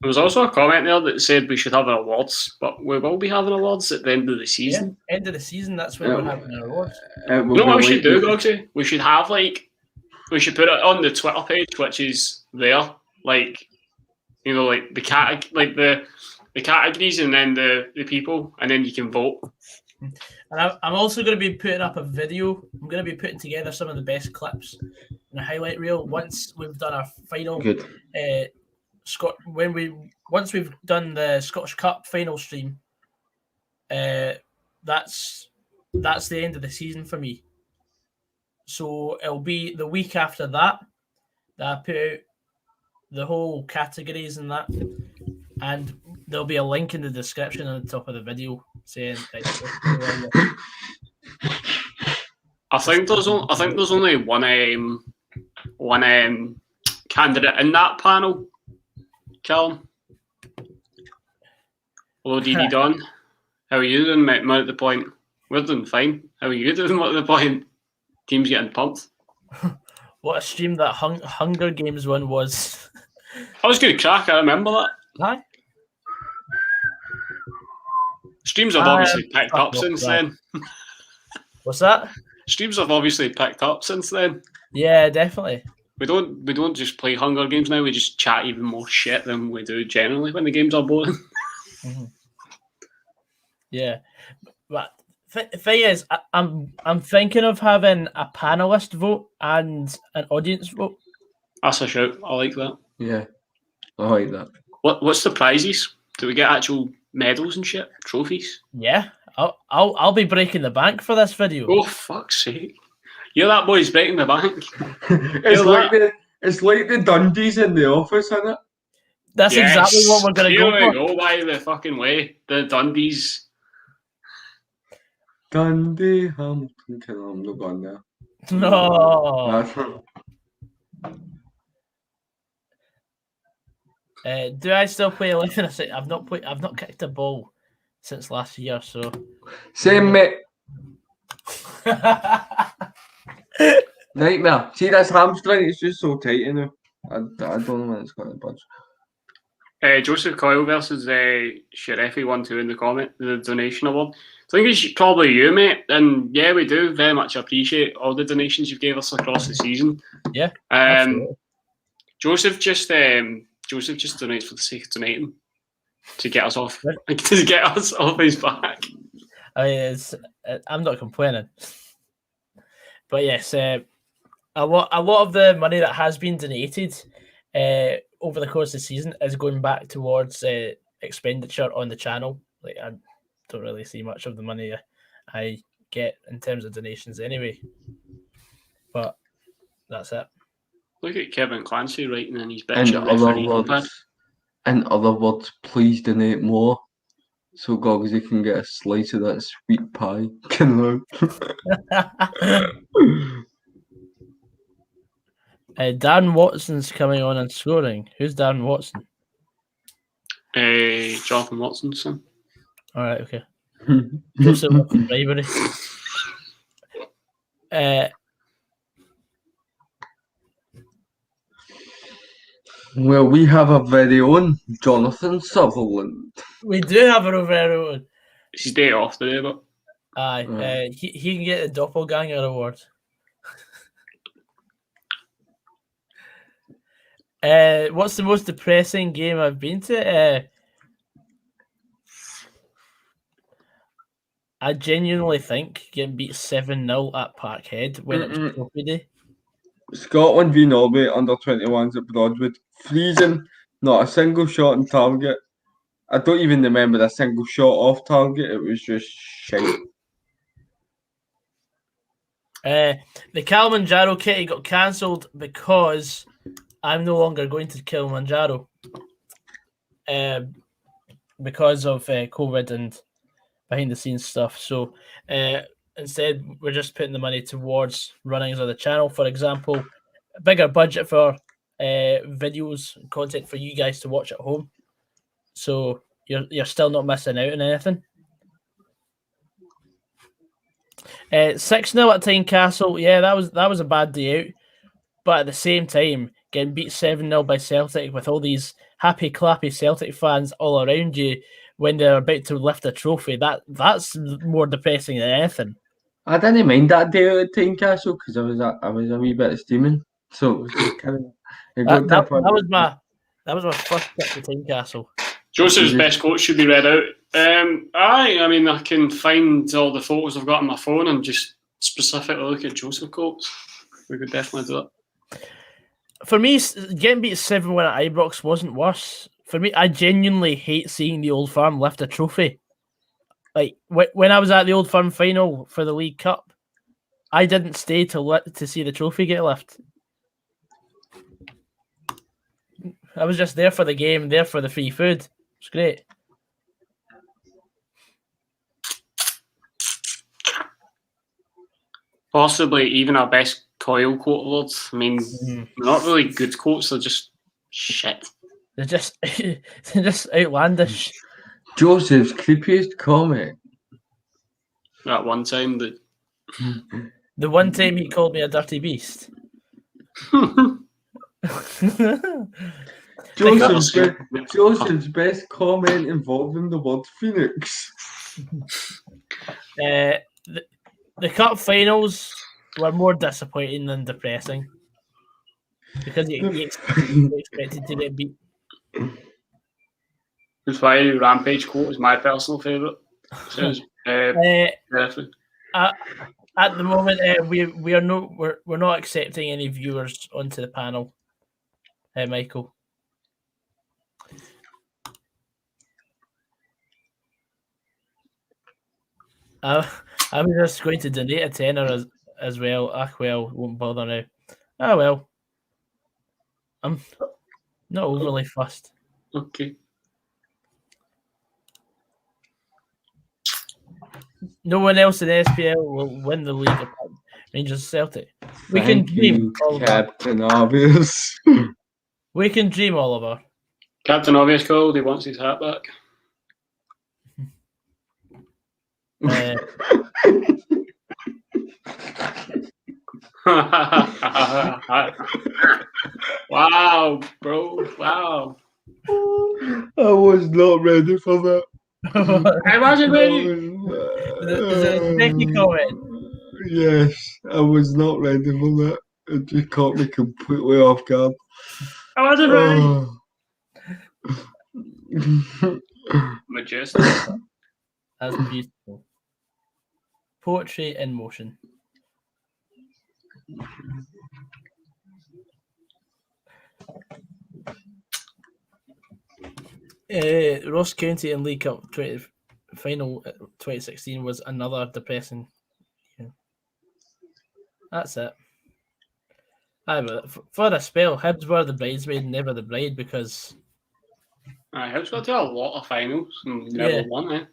There was also a comment there that said we should have our awards, but we will be having awards at the end of the season. Yeah, end of the season, that's when we're having our awards. You know what we should do, Gogsy? We should have we should put it on the Twitter page, which is there, the categories, and then the people, and then you can vote. And I'm also going to be putting up a video. I'm going to be putting together some of the best clips in a highlight reel once we've done our final. Good. Once we've done the Scottish Cup final stream, that's the end of the season for me. So it'll be the week after that I put out the whole categories and that, and there'll be a link in the description on the top of the video saying. I think there's only one candidate in that panel. Callum. Hello, DD Don. How are you doing, mate? At the point. We're doing fine. How are you doing? At the point? Team's getting pumped. What a stream that Hunger Games one was. That was good crack. I remember that. Aye. Streams have obviously picked up since then. What's that? Streams have obviously picked up since then. Yeah, definitely. We don't just play Hunger Games now. We just chat even more shit than we do generally when the games are boring. Mm-hmm. Yeah, but the thing is, I'm thinking of having a panelist vote and an audience vote. That's a shout. I like that. Yeah, I like that. What's the prizes? Do we get actual medals and shit? Trophies? Yeah, I'll be breaking the bank for this video. Oh, fuck's sake. You're that boy's breaking the bank. It's like the Dundees in the office, isn't it? That's exactly what we're going to go for. Here we go, by the fucking way. The Dundees. Dundee, Hamilton, I'm not going there. No. Do I still play 11? I've not kicked a ball since last year, so. Same, mate. Nightmare. See, this hamstring, it's just so tight, you know. I don't know when it's going to budge. Joseph Coyle versus Sheriffy 1-2 in the donation award. I think it's probably you, mate. And yeah, we do very much appreciate all the donations you've gave us across the season. Yeah. Joseph just donates for the sake of donating to get us off his back. I mean, I'm not complaining. But yes, a lot of the money that has been donated over the course of the season is going back towards expenditure on the channel. Like, I don't really see much of the money I get in terms of donations anyway. But that's it. Look at Kevin Clancy writing in his bitch in other words, please donate more so Goggsy can get a slice of that sweet pie. Dan Watson's coming on and scoring. Who's Dan Watson? Jonathan Watson's son. All right, okay. Bribery. Well, we have our very own Jonathan Sutherland. We do have our very own. It's his day off today, but aye, he can get the Doppelganger award. What's the most depressing game I've been to? I genuinely think getting beat 7-0 at Parkhead when it was Trophy Day. Scotland v Norway under 21s at Broadwood. Freezing, not a single shot on target. I don't even remember a single shot off target. It was just shite. The Kilimanjaro kitty got cancelled because I'm no longer going to Kilimanjaro because of COVID and behind the scenes stuff. So instead we're just putting the money towards runnings of the channel. For example, a bigger budget for videos and content for you guys to watch at home. So you're still not missing out on anything. 6-0 at Tynecastle. Yeah, that was a bad day out. But at the same time, getting beat 7-0 by Celtic with all these happy clappy Celtic fans all around you when they're about to lift a trophy, that's more depressing than anything. I didn't mind that day out at Tynecastle because I was a wee bit steaming. So it was just kind of that was my first trip to Tynecastle. Joseph's best quote should be read out. I mean, I can find all the photos I've got on my phone and just specifically look at Joseph quotes. We could definitely do that. For me, getting beat 7-1 at Ibrox wasn't worse. For me, I genuinely hate seeing the Old Firm lift a trophy. Like, when I was at the Old Firm final for the League Cup, I didn't stay to see the trophy get lifted. I was just there for the game, there for the free food. It's great. Possibly even our best Coyle quote awards. I mean, they're not really good quotes, they're just shit. They're just outlandish. Joseph's creepiest comment. That one time that the one time he called me a dirty beast. Joseph's best comment involving the word Phoenix. The cup finals were more disappointing than depressing because you expected to get beat. That's why Rampage quote is my personal favourite. At the moment, we're not accepting any viewers onto the panel. Michael. I was just going to donate a tenner as well. Well, won't bother now. Well. I'm not overly fussed. Okay. No one else in SPL will win the league apart Rangers Celtic. We can dream, Captain Obvious. We can dream, Oliver. Captain Obvious called. He wants his hat back. Wow, bro. Wow. I was not ready for that. I wasn't ready. Is it a sticky comment? Yes, I was not ready for that. It just caught me completely off guard. I wasn't ready. Majestic. That's beautiful. Poetry in motion. Ross County and League Cup final 2016 was another depressing. That's it. But for a spell, Hibs were the bridesmaid, never the bride, because Hibs got to a lot of finals and never won it.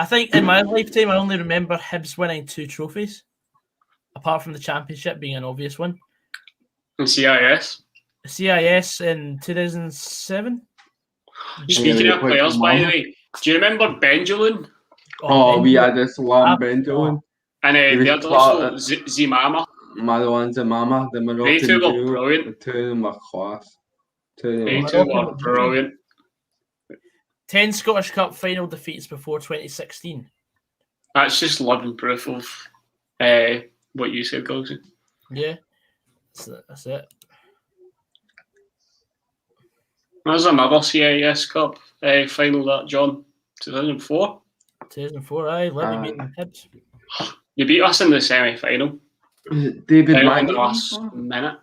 I think in my lifetime, I only remember Hibs winning 2 trophies, apart from the championship being an obvious one. And CIS? CIS in 2007. Speaking of players, by the way, do you remember Benjamin? We had this one Benjamin. And there's also Zimama. Marouane Zimama, the Moroccan They two were duo. brilliant. The 2 of them were class. They two were brilliant. 10 Scottish Cup final defeats before 2016. That's just living proof of what you said, Goggsy. Yeah, that's it. There's another CIS Cup final that, John, 2004. 2004, aye, let me beat the Hibs. You beat us in the semi-final. Was it David In Mackey? the last minute.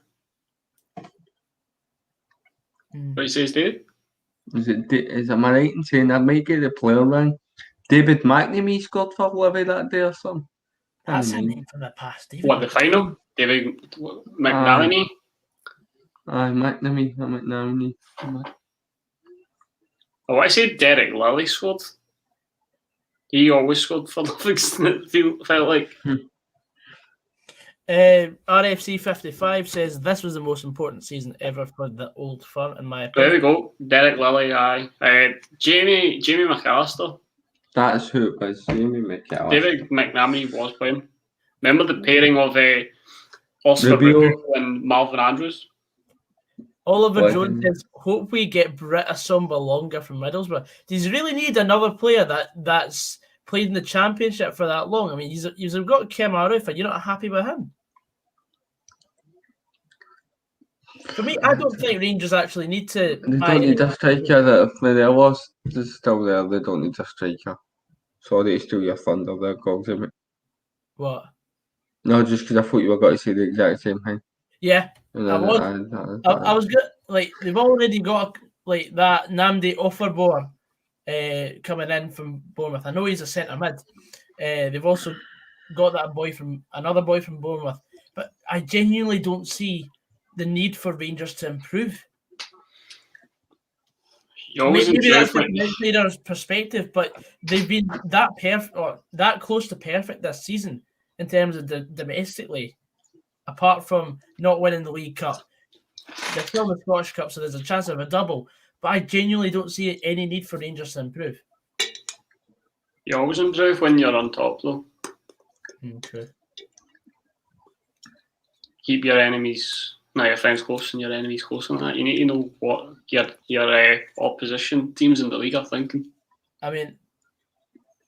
What says David? Is am I right in saying I might get the player wrong? David McNamee scored for Livy that day or something? That's a name from the past. What, the final? David McNamee? McNamee. I want to say Derek Lilly scored. He always scored for Livingston, it felt like. RFC 55 says this was the most important season ever for the Old Firm, in my opinion. There we go. Derek Lilly, aye. Jamie McAllister. That's who it was, Jamie McAllister. David McNamee was playing. Remember the pairing of Oscar Rubio Rubio and Marvin Andrews? Oliver Jones says, hope we get Britta Sumba longer from Middlesbrough. Does he really need another player that's played in the Championship for that long? I mean, you've got Kim Arufa. You're not happy with him? For me, I don't think Rangers actually need to. They don't need a striker. That if Morelos is still there, they don't need a striker. Sorry to steal your thunder there, Gogs. What? No, just because I thought you were going to say the exact same thing. Yeah, I was good. Like, they've already got like that Namdi Offerbor coming in from Bournemouth. I know he's a centre mid. They've also got another boy from Bournemouth. But I genuinely don't see the need for Rangers to improve. Maybe that's from Rangers' perspective, but they've been that perfect or that close to perfect this season in terms of domestically. Apart from not winning the League Cup, they're still in the Scottish Cup, so there's a chance of a double. But I genuinely don't see any need for Rangers to improve. You always improve when you're on top, though. Okay. Keep your friends close and your enemies close on that. You need to know what your opposition teams in the league are thinking. I mean,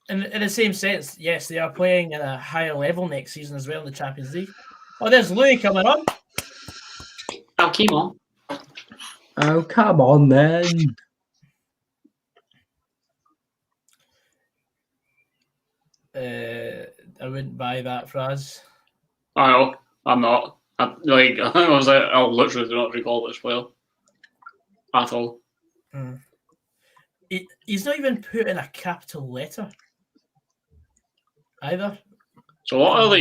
in the same sense, yes, they are playing at a higher level next season as well in the Champions League. Oh, there's Louis coming on. Oh, come on. Oh, come on, then. I wouldn't buy that phrase. I know. I'm not. I literally do not recall this player at all. He's not even put in a capital letter either. So what are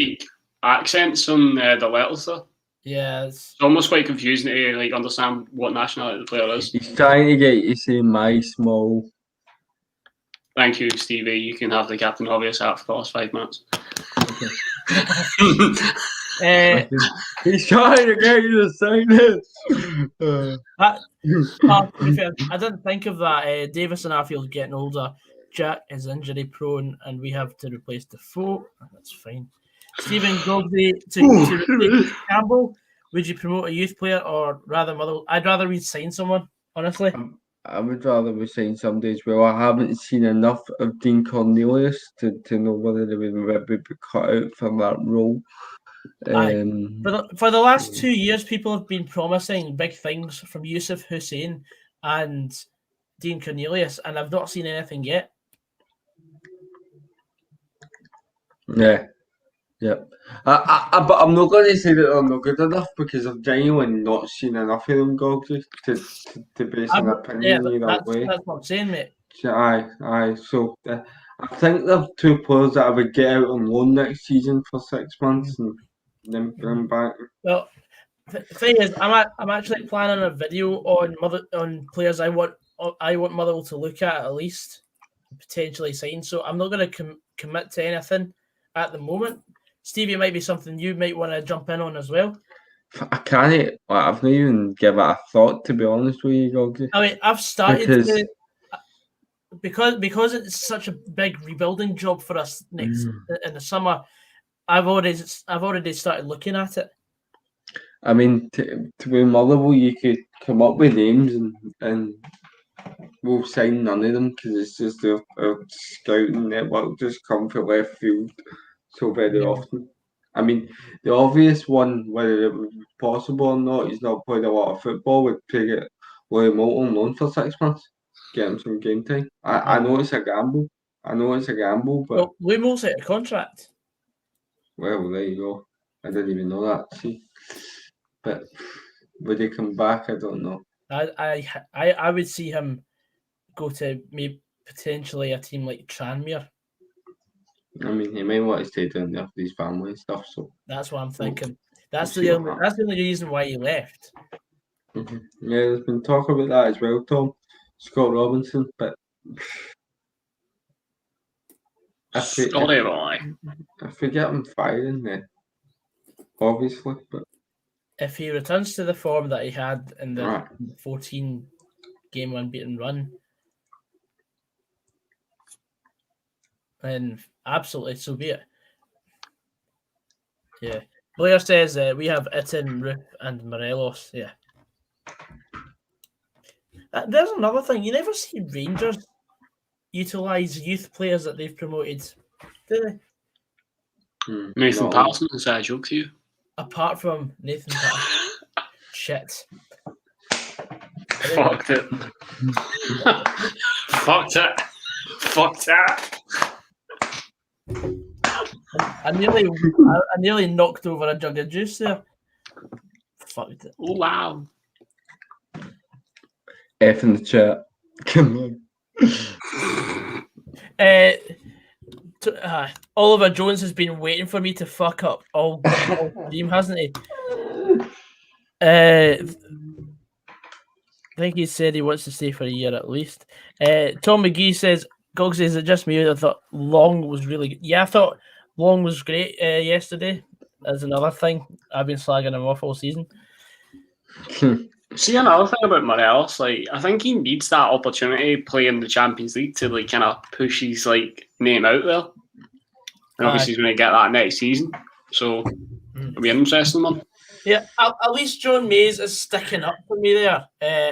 accents on the letters there? Yeah, it's almost quite confusing to understand what nationality the player is. He's trying to get you to say my small. Thank you, Stevie. You can have the Captain Obvious out for the last 5 minutes. Okay. He's trying to get you to sign it. To be fair, I didn't think of that. Davis and Arfield's getting older. Jack is injury prone, and we have to replace Defoe. That's fine. Stephen Goggsy to replace Campbell. Would you promote a youth player or I'd rather we'd sign someone, honestly. I would rather we sign somebody as well. I haven't seen enough of Dean Cornelius to know whether they would be cut out for that role. For the last 2 years, people have been promising big things from Yusuf Hussein and Dean Cornelius, and I've not seen anything yet. Yeah. But I'm not going to say that they're not good enough because I've genuinely not seen enough of them, Gogs, to base an opinion either way. That's what I'm saying, mate. Aye. So I think they're two players that I would get out on loan next season for 6 months and then bring back. Well, the thing is, I'm actually planning a video on players I want Motherwell to look at least potentially sign. So I'm not going to commit to anything at the moment. Stevie, it might be something you might want to jump in on as well. I can't. I've not even given it a thought, to be honest with you, Goggsy. I mean, I've started because it's such a big rebuilding job for us next in the summer. I've already started looking at it. I mean, to be Motherwell, you could come up with names and we'll sign none of them because it's just their scouting network just come from left field so very often. I mean, the obvious one, whether it would be possible or not, he's not played a lot of football, would take it William Moulton on loan for 6 months, get him some game time. I know it's a gamble. But well, William Moulton's out of contract. Well, there you go. I didn't even know that. See, but would he come back? I don't know. I would see him go to maybe potentially a team like Tranmere. I mean, he may want to stay down there for his family and stuff. So that's what I'm thinking. That's the only reason why he left. Mm-hmm. Yeah, there's been talk about that as well, Tom. Scott Robinson, but Story boy. If we get him firing, then obviously, but If he returns to the form that he had in the right. 14 game unbeaten run, then absolutely so be it. Yeah. Blair says we have Itten, Roof, and Morelos. Yeah. There's another thing. You never see Rangers utilise youth players that they've promoted, do they? Nathan Patterson, is that a joke to you? Apart from Nathan Patterson. Shit. Fucked it. Fucked it. Fucked it. I nearly knocked over a jug of juice there. Fucked it. Oh, wow. F in the chat. Come on. Oliver Jones has been waiting for me to fuck up all stream, hasn't he? I think he said he wants to stay for a year at least. Tom McGee says, Gogs, is it just me? I thought Long was really good. Yeah, I thought Long was great yesterday. That's another thing. I've been slagging him off all season. See, another thing about Morelos, like, I think he needs that opportunity playing the Champions League to like kind of push his like name out there. And obviously he's going to get that next season. So it'll be an interesting one. Yeah, at least John Mays is sticking up for me there.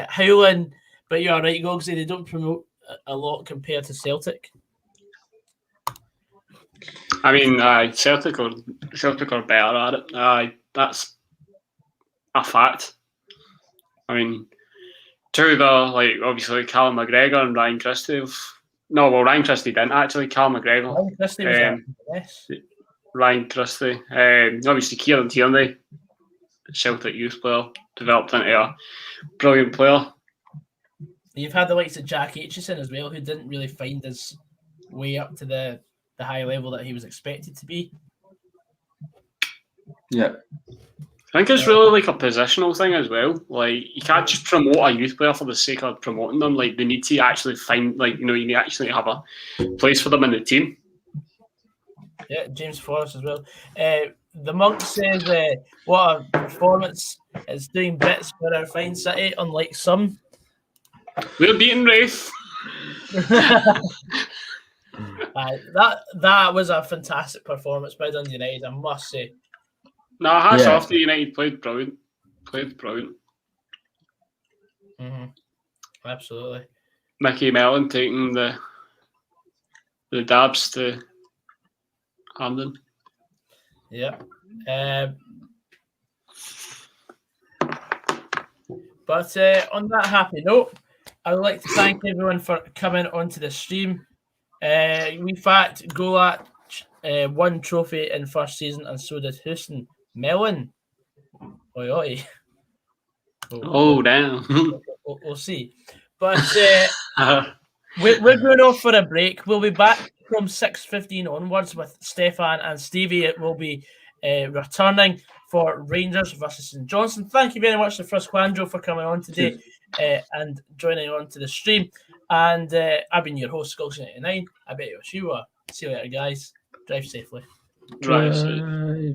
Howland, but you're right, Gogsy, they don't promote a lot compared to Celtic. I mean, Celtic are better at it. That's a fact. I mean, two the like obviously Callum McGregor and Ryan Christie. Ryan Christie didn't actually. Callum McGregor. Ryan Christie was yes. Ryan Christie. Obviously Kieran Tierney, Celtic youth player, developed into a brilliant player. You've had the likes of Jack Aitchison as well, who didn't really find his way up to the high level that he was expected to be. Yeah. I think it's really like a positional thing as well. Like, you can't just promote a youth player for the sake of promoting them. Like, they need to actually find, like, you need to actually have a place for them in the team. Yeah, James Forrest as well. The Monk says, what a performance. It's doing bits for our fine city, unlike some. We're beating Rafe. That was a fantastic performance by Dundee United, I must say. No, hats off to United. Played brilliant. Mm-hmm. Absolutely. Mickey Mellon taking the dabs to Hamden. Yeah. But on that happy note, I would like to thank everyone for coming onto the stream. In fact, Golat won trophy in first season, and so did Houston. Mellon. Oi, oi. Oh, damn. We'll see. But we're going off for a break. We'll be back from 6:15 onwards with Stefan and Stevie. It will be returning for Rangers versus St Johnstone. Thank you very much to Frusquandro for coming on today and joining on to the stream. And I've been your host, Goggsysaan89. I bet you. See you later, guys. Drive safely. Drive safe.